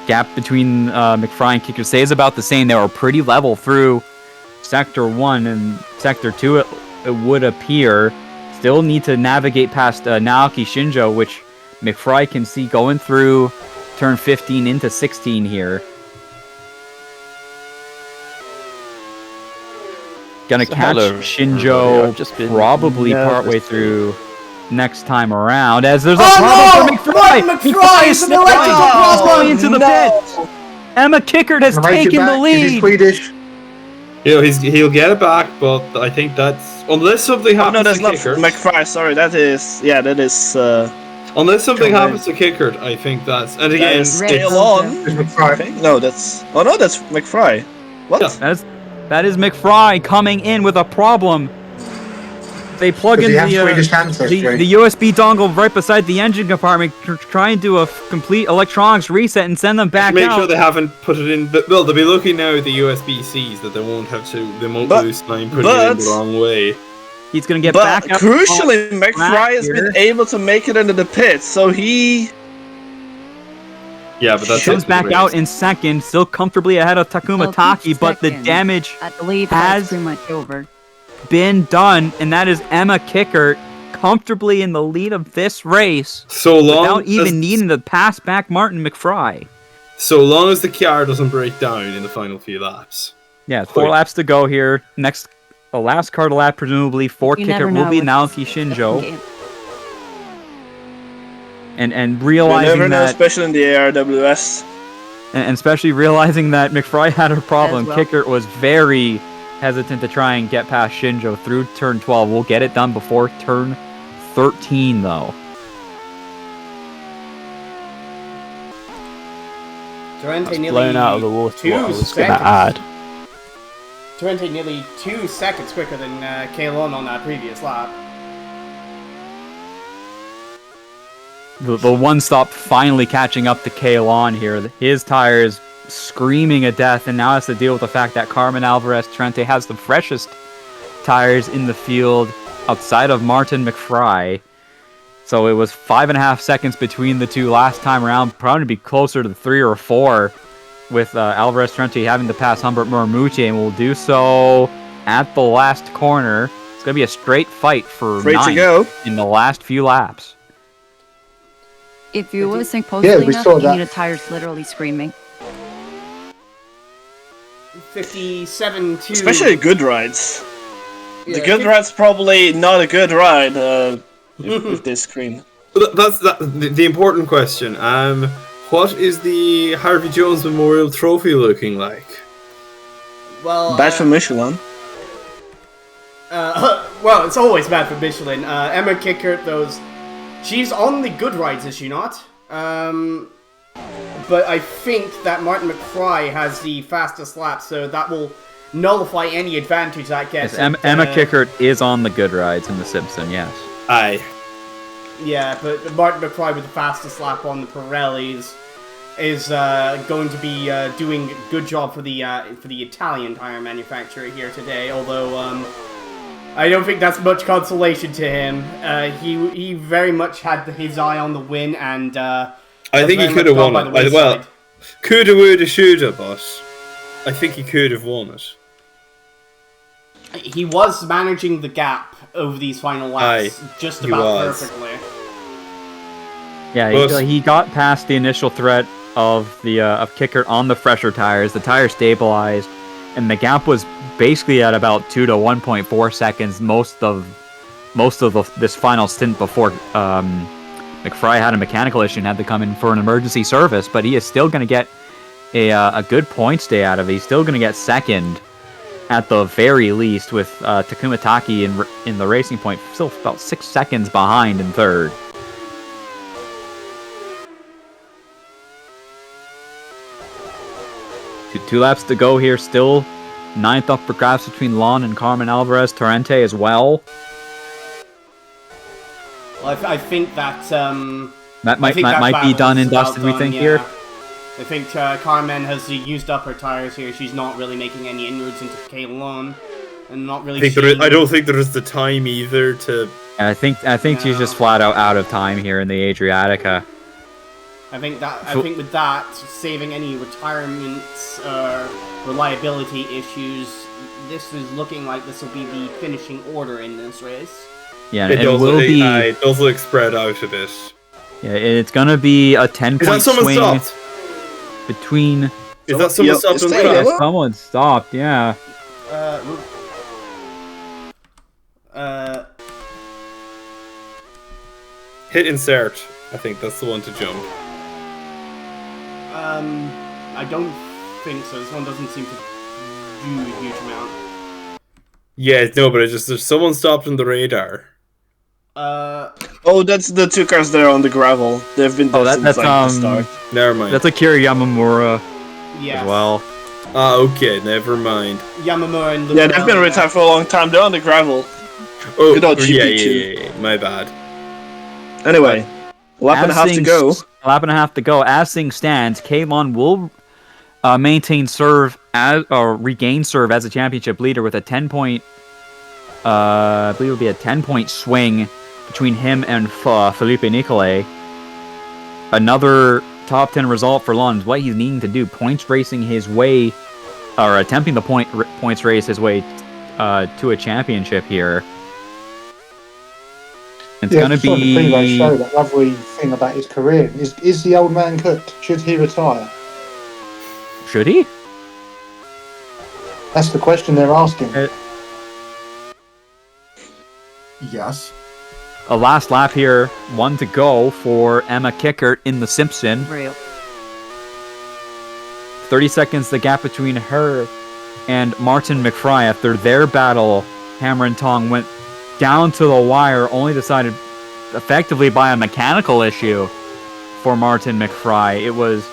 Gap between McFry and Kicker stays about the same. They were pretty level through Sector 1 and Sector 2, it would appear. Still need to navigate past Naoki Shinjo, which McFry can see going through turn 15 into 16 here. Gonna So catch hello, Shinjo everybody. I've just been probably nervous partway to- through next time around, as there's a Oh, problem no! for McFry! Martin McFry is an electrical problem! into the pit! Emma Kickert has Can I make it taken the back? Is he lead! Swedish? He'll get it back, but I think that's unless something Oh, happens no, that's to not Kickert. McFry. Sorry, that is. Yeah, that is. Unless something Come on. happens to Kickert, I think that's. And That again, is Red Kay Bull, Lon. Is I McFry? think. No, that's. Oh no, that's McFry. What? Yeah. That is McFry coming in with a problem. They plug Does in he have the Swedish ancestry? USB dongle right beside the engine compartment, try and do a complete electronics reset and send them back make out. sure they haven't put it in. But, well, they'll be looking now at the USB-Cs that they won't have to. They won't But- lose time putting it in the wrong way. He's gonna get But back up. crucially, McFry has here. been able to make it into the pit, so he. Yeah, but that's Comes it, back the out race. in second, still comfortably ahead of Takuma Well, Taki, keep but the second. damage I believe Has- that's pretty much over. been done, and that is Emma Kickert comfortably in the lead of this race So long without even as, needing to pass back Martin McFry. So long as the car doesn't break down in the final few laps. Yeah, 4 Wait. laps to go here. Next, the last car to lap, presumably for You Kickert, never will know be with Naoki this Shinjo. game. And You realizing never know, that, especially in the ARWS. and especially realizing that McFry had a problem, As well. Kickert was very hesitant to try and get past Shinjo through turn 12. We'll get it done before turn 13, though. Torrente That's nearly blown out of the water 2 what I was going seconds. to add. Torrente nearly 2 seconds quicker than Kay Lon on that previous lap. The one stop finally catching up to Kay Lon here. His tires screaming at death, and now has to deal with the fact that Carmen Alvarez Torrente has the freshest tires in the field outside of Martin McFry. So it was 5.5 seconds between the two last time around, probably to be closer to 3 or 4, with Alvarez Torrente having to pass Humbert Mormucci, and will do so at the last corner. It's going to be a straight fight for ninth in the last few laps. If you're listening closely enough, you need a tires literally screaming. 57 to... Especially good rides. Yeah, the good ride's probably not a good ride if they scream. That's the important question. What is the Harvey Jones Memorial Trophy looking like? Well, bad for Michelin. Well, it's always bad for Michelin. Emma Kickert, she's on the good rides, is she not? But I think that Martin McFry has the fastest lap, so that will nullify any advantage that gets. Yes, Emma Kickert is on the good rides in the Simpson, yes. Aye. Yeah, but Martin McFry with the fastest lap on the Pirellis is going to be doing a good job for the Italian tire manufacturer here today. Although I don't think that's much consolation to him. He very much had his eye on the win, and I think he could have won it. Well, coulda, woulda, shoulda, but I think he could have won it. He was managing the gap over these final laps just about perfectly. Yeah, he got past the initial threat of Kickert on the fresher tires. The tire stabilized, and the gap was basically at about 2 to 1.4 seconds most of this final stint before McFry had a mechanical issue and had to come in for an emergency service. But he is still going to get a good points day out of it. He's still going to get second at the very least, with Takuma Taki in the Racing Point still about 6 seconds behind in third. Two laps to go here still. Ninth up for grabs between Lon and Carmen Alvarez Torrente as well. Well, I think that that might be done and dusted. We think here. I think Carmen has used up her tires here. She's not really making any inroads into Kay Lon, and not really. I don't think there is the time either to. I think she's just flat out of time here in the Adriatica. I think with that, saving any retirements or reliability issues, this is looking like this will be the finishing order in this race. Yeah, it will be. It does look spread out a bit. Yeah, it's gonna be a 10-point swing stopped? Between. Is that someone stopped on the track? Someone stopped. Yeah. Hit insert. I think that's the one to jump. I don't think so. This one doesn't seem to do a huge amount. Yeah, no, but there's someone stopped on the radar. Oh, that's the two cars there on the gravel. They've been there since the start. Never mind. That's Akira Yamamura as well. Ah, okay, never mind. Yamamura and yeah, they've been retired for a long time. They're on the gravel. Oh, good old GP2. Yeah, my bad. Anyway, lap and a half to go. Lap and a half to go. As things stands, Kay Lon will maintain serve or regain serve as a championship leader with a 10-point. I believe it will be a 10-point swing between him and Phillippe Nicolas. Another top 10 result for Lon is what he's needing to do. Points racing his way, or attempting the points race his way to a championship here. It's going to be. The show that lovely thing about his career is the old man cooked? Should he retire? Should he? That's the question they're asking. Yes. A last lap here, 1 to go for Emma Kickert in the Simpson. Real. 30 seconds the gap between her and Martin McFry after their battle. Hammer and Tong went down to the wire, only decided effectively by a mechanical issue for Martin McFry. It was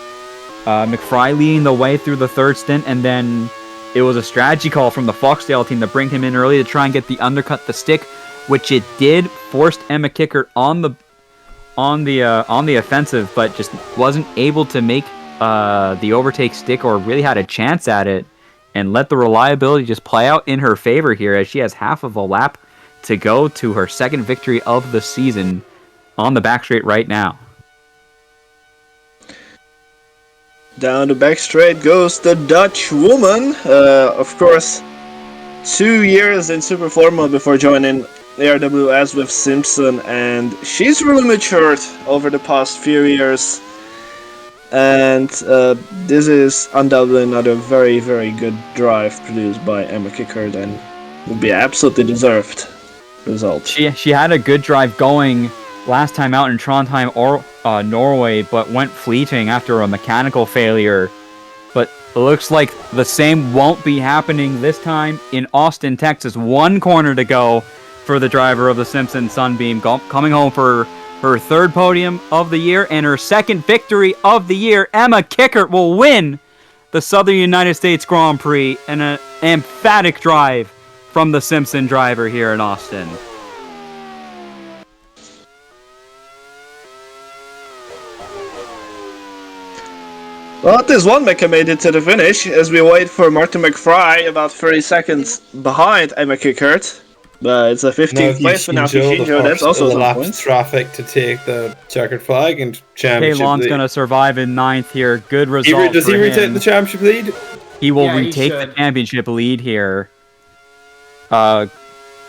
McFry leading the way through the third stint, and then it was a strategy call from the Foxdale team to bring him in early to try and get the undercut the stick, which it did. Forced Emma Kickert on the offensive, but just wasn't able to make the overtake stick or really had a chance at it, and let the reliability just play out in her favor here as she has half of a lap to go to her second victory of the season on the back straight right now. Down the back straight goes the Dutch woman. Of course, 2 years in Super Formula before joining ARWS with Simpson, and she's really matured over the past few years. And this is undoubtedly another very, very good drive produced by Emma Kickert, and would be absolutely deserved result. She had a good drive going last time out in Trondheim or Norway, but went fleeting after a mechanical failure. But it looks like the same won't be happening this time in Austin, Texas. 1 corner to go for the driver of the Simpson Sunbeam, coming home for her third podium of the year and her second victory of the year. Emma Kickert will win the Southern United States Grand Prix in an emphatic drive from the Simpson driver here in Austin. Well, this one mecha made it to the finish as we wait for Martin McFry about 30 seconds behind Emma Kickert. But it's a 15th place for now for Shinjo. That's also some points. Traffic to take the checkered flag and championship. Kay Lon's going to survive in 9th here. Good result. Does he retake the championship lead? He will retake the championship lead here. Martin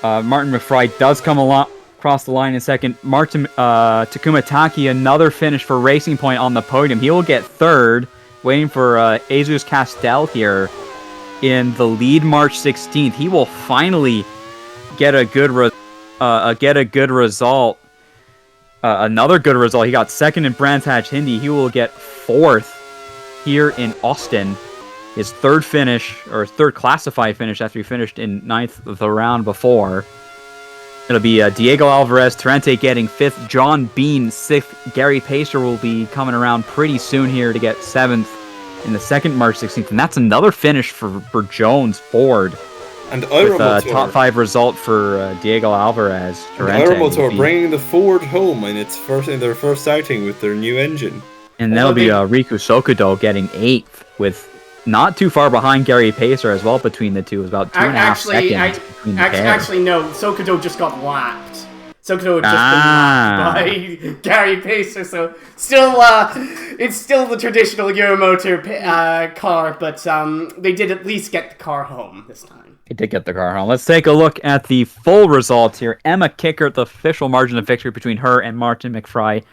McFry does come across the line in second. Takuma Taki, another finish for Racing Point on the podium. He will get third, waiting for Jesus Castel here in the lead March 16th. He will finally get a good result. Another good result. He got second in Brands Hatch Hindi. He will get fourth here in Austin. His third finish, or third classified finish after he finished in 9th the round before. It'll be Diego Alvarez Torrente getting 5th, John Bean 6th. Gary Pacer will be coming around pretty soon here to get 7th in the second March 16th. And that's another finish for Jones Ford. And with a top 5 result for Diego Alvarez. Motor bringing the Ford home in their first outing with their new engine. And that'll be Riku Sokudo getting 8th, with not too far behind Gary Pacer as well between the two. It was about 2.5 seconds between the pair. Actually, no. Sokudo just got lapped. Sokudo had just been lapped by Gary Pacer, so still, it's still the traditional Euromotor car, but they did at least get the car home this time. He did get the car home. Let's take a look at the full results here. Emma Kickert, the official margin of victory between her and Martin McFry,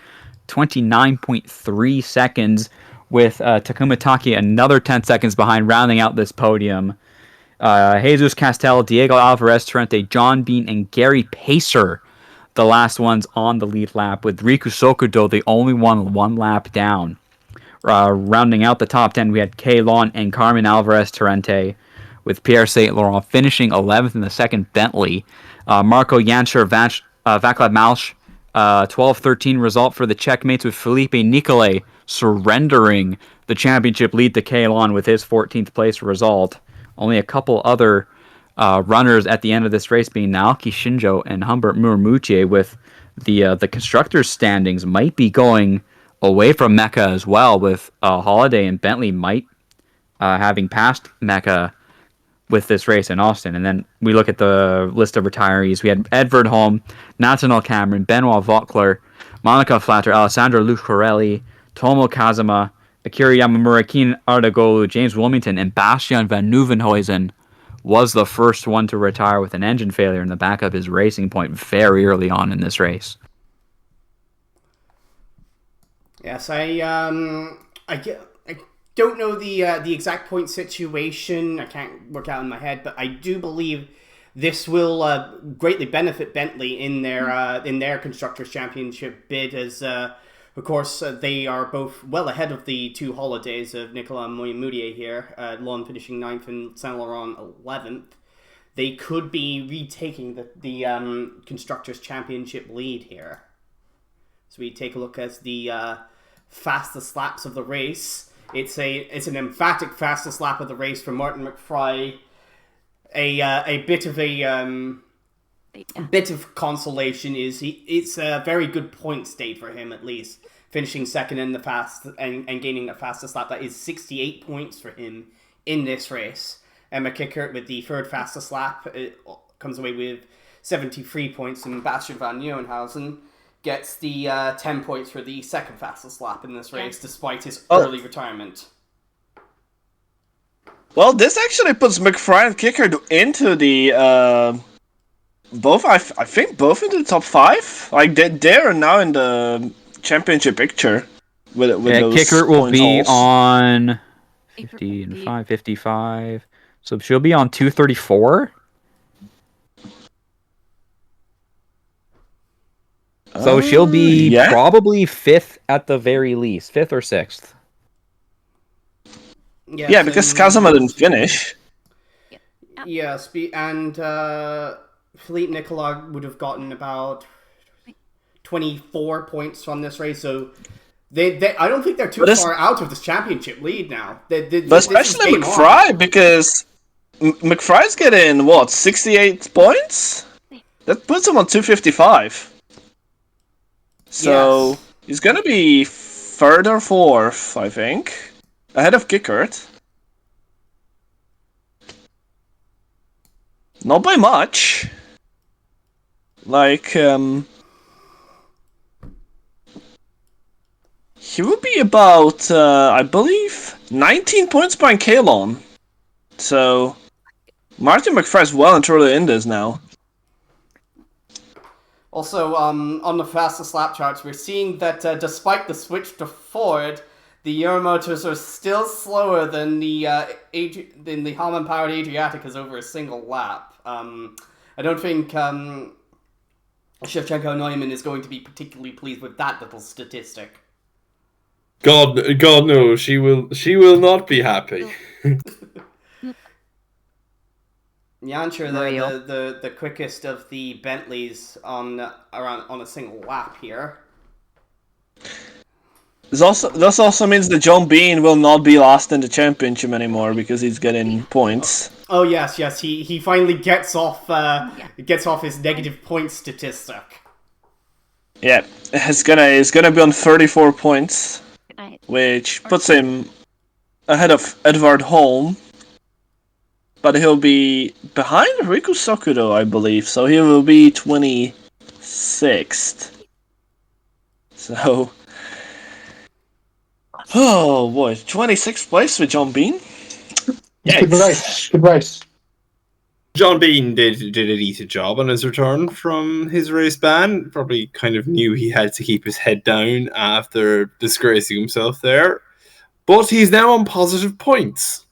29.3 seconds, with Takuma Taki another 10 seconds behind, rounding out this podium. Jesus Castel, Diego Alvarez Torrente, John Bean, and Gary Pacer, the last ones on the lead lap, with Riku Sokudo the only one lap down. Rounding out the top 10, we had Kay Lon and Carmen Alvarez Torrente, with Pierre St. Laurent finishing 11th in the second Bentley. Marco Janser, Vaclav Malch, 12-13 result for the Czechmates, with Phillippe Nicolas surrendering the championship lead to Kay Lon with his 14th place result. Only a couple other runners at the end of this race being Naoki Shinjo and Humbert Muramuche, with the constructors' standings might be going away from Mecca as well, with Holiday and Bentley might having passed Mecca with this race in Austin. And then we look at the list of retirees. We had Edvard Holm, Nathaniel Cameron, Benoit Vauclair, Monica Flatter, Alessandro Lucarelli, Tomo Kazuma, Akira Yamamura, Keen Ardagolu, James Wilmington, and Bastiaan van Nieuwenhuijzen was the first one to retire with an engine failure in the back of his Racing Point very early on in this race. Yes, I don't know the exact point situation. I can't work out in my head, but I do believe this will greatly benefit Bentley in their Constructors' Championship bid, as of course they are both well ahead of the two holidays of Nicolas Mouyamoudier here. Lon finishing 9th and Saint Laurent 11th. They could be retaking the Constructors' Championship lead here. So we take a look at the fastest laps of the race. It's an emphatic fastest lap of the race for Martin McFry. A bit of consolation is it's a very good point state for him, at least finishing second in the fast and gaining the fastest lap. That is 68 points for him in this race. Emma Kickert with the third fastest lap comes away with 73 points, and Bastiaan van Nieuwenhuijzen gets the 10 points for the second fastest lap in this race, despite his early retirement. Well, this actually puts McFry and Kickert into the both. I think both into the top 5. Like they're now in the championship picture. With those Kickert will be hauls. on 55. So she'll be on 234. So she'll be probably 5th at the very least, 5th or 6th. Yes, yeah, because Kazama didn't finish. Yes, and Phillippe Nicolas would have gotten about 24 points from this race, so they I don't think they're too far out of this championship lead now. But especially McFry, because McFry's getting, 68 points? That puts him on 255. So he's going to be 3rd or 4th, I think. Ahead of Kickert. Not by much. Like, he would be about, I believe, 19 points behind Kay Lon. So, Martin McFry's well and truly in this now. Also, on the fastest lap charts, we're seeing that despite the switch to Ford, the Euromotors are still slower than the Harman-powered Adriaticas over a single lap. I don't think Shevchenko-Neumann is going to be particularly pleased with that little statistic. God no, she will not be happy. Jancher, the quickest of the Bentleys on a single lap here. This also means that John Bean will not be last in the championship anymore because he's getting points. Oh yes, he finally gets off his negative point statistic. Yeah, it's gonna be on 34 points, which puts him ahead of Edvard Holm. But he'll be behind Riku Sokudo, I believe, so he will be 26th. So, oh boy, 26th place with John Bean. Good race. John Bean did a decent job on his return from his race ban. Probably kind of knew he had to keep his head down after disgracing himself there. But he's now on positive points.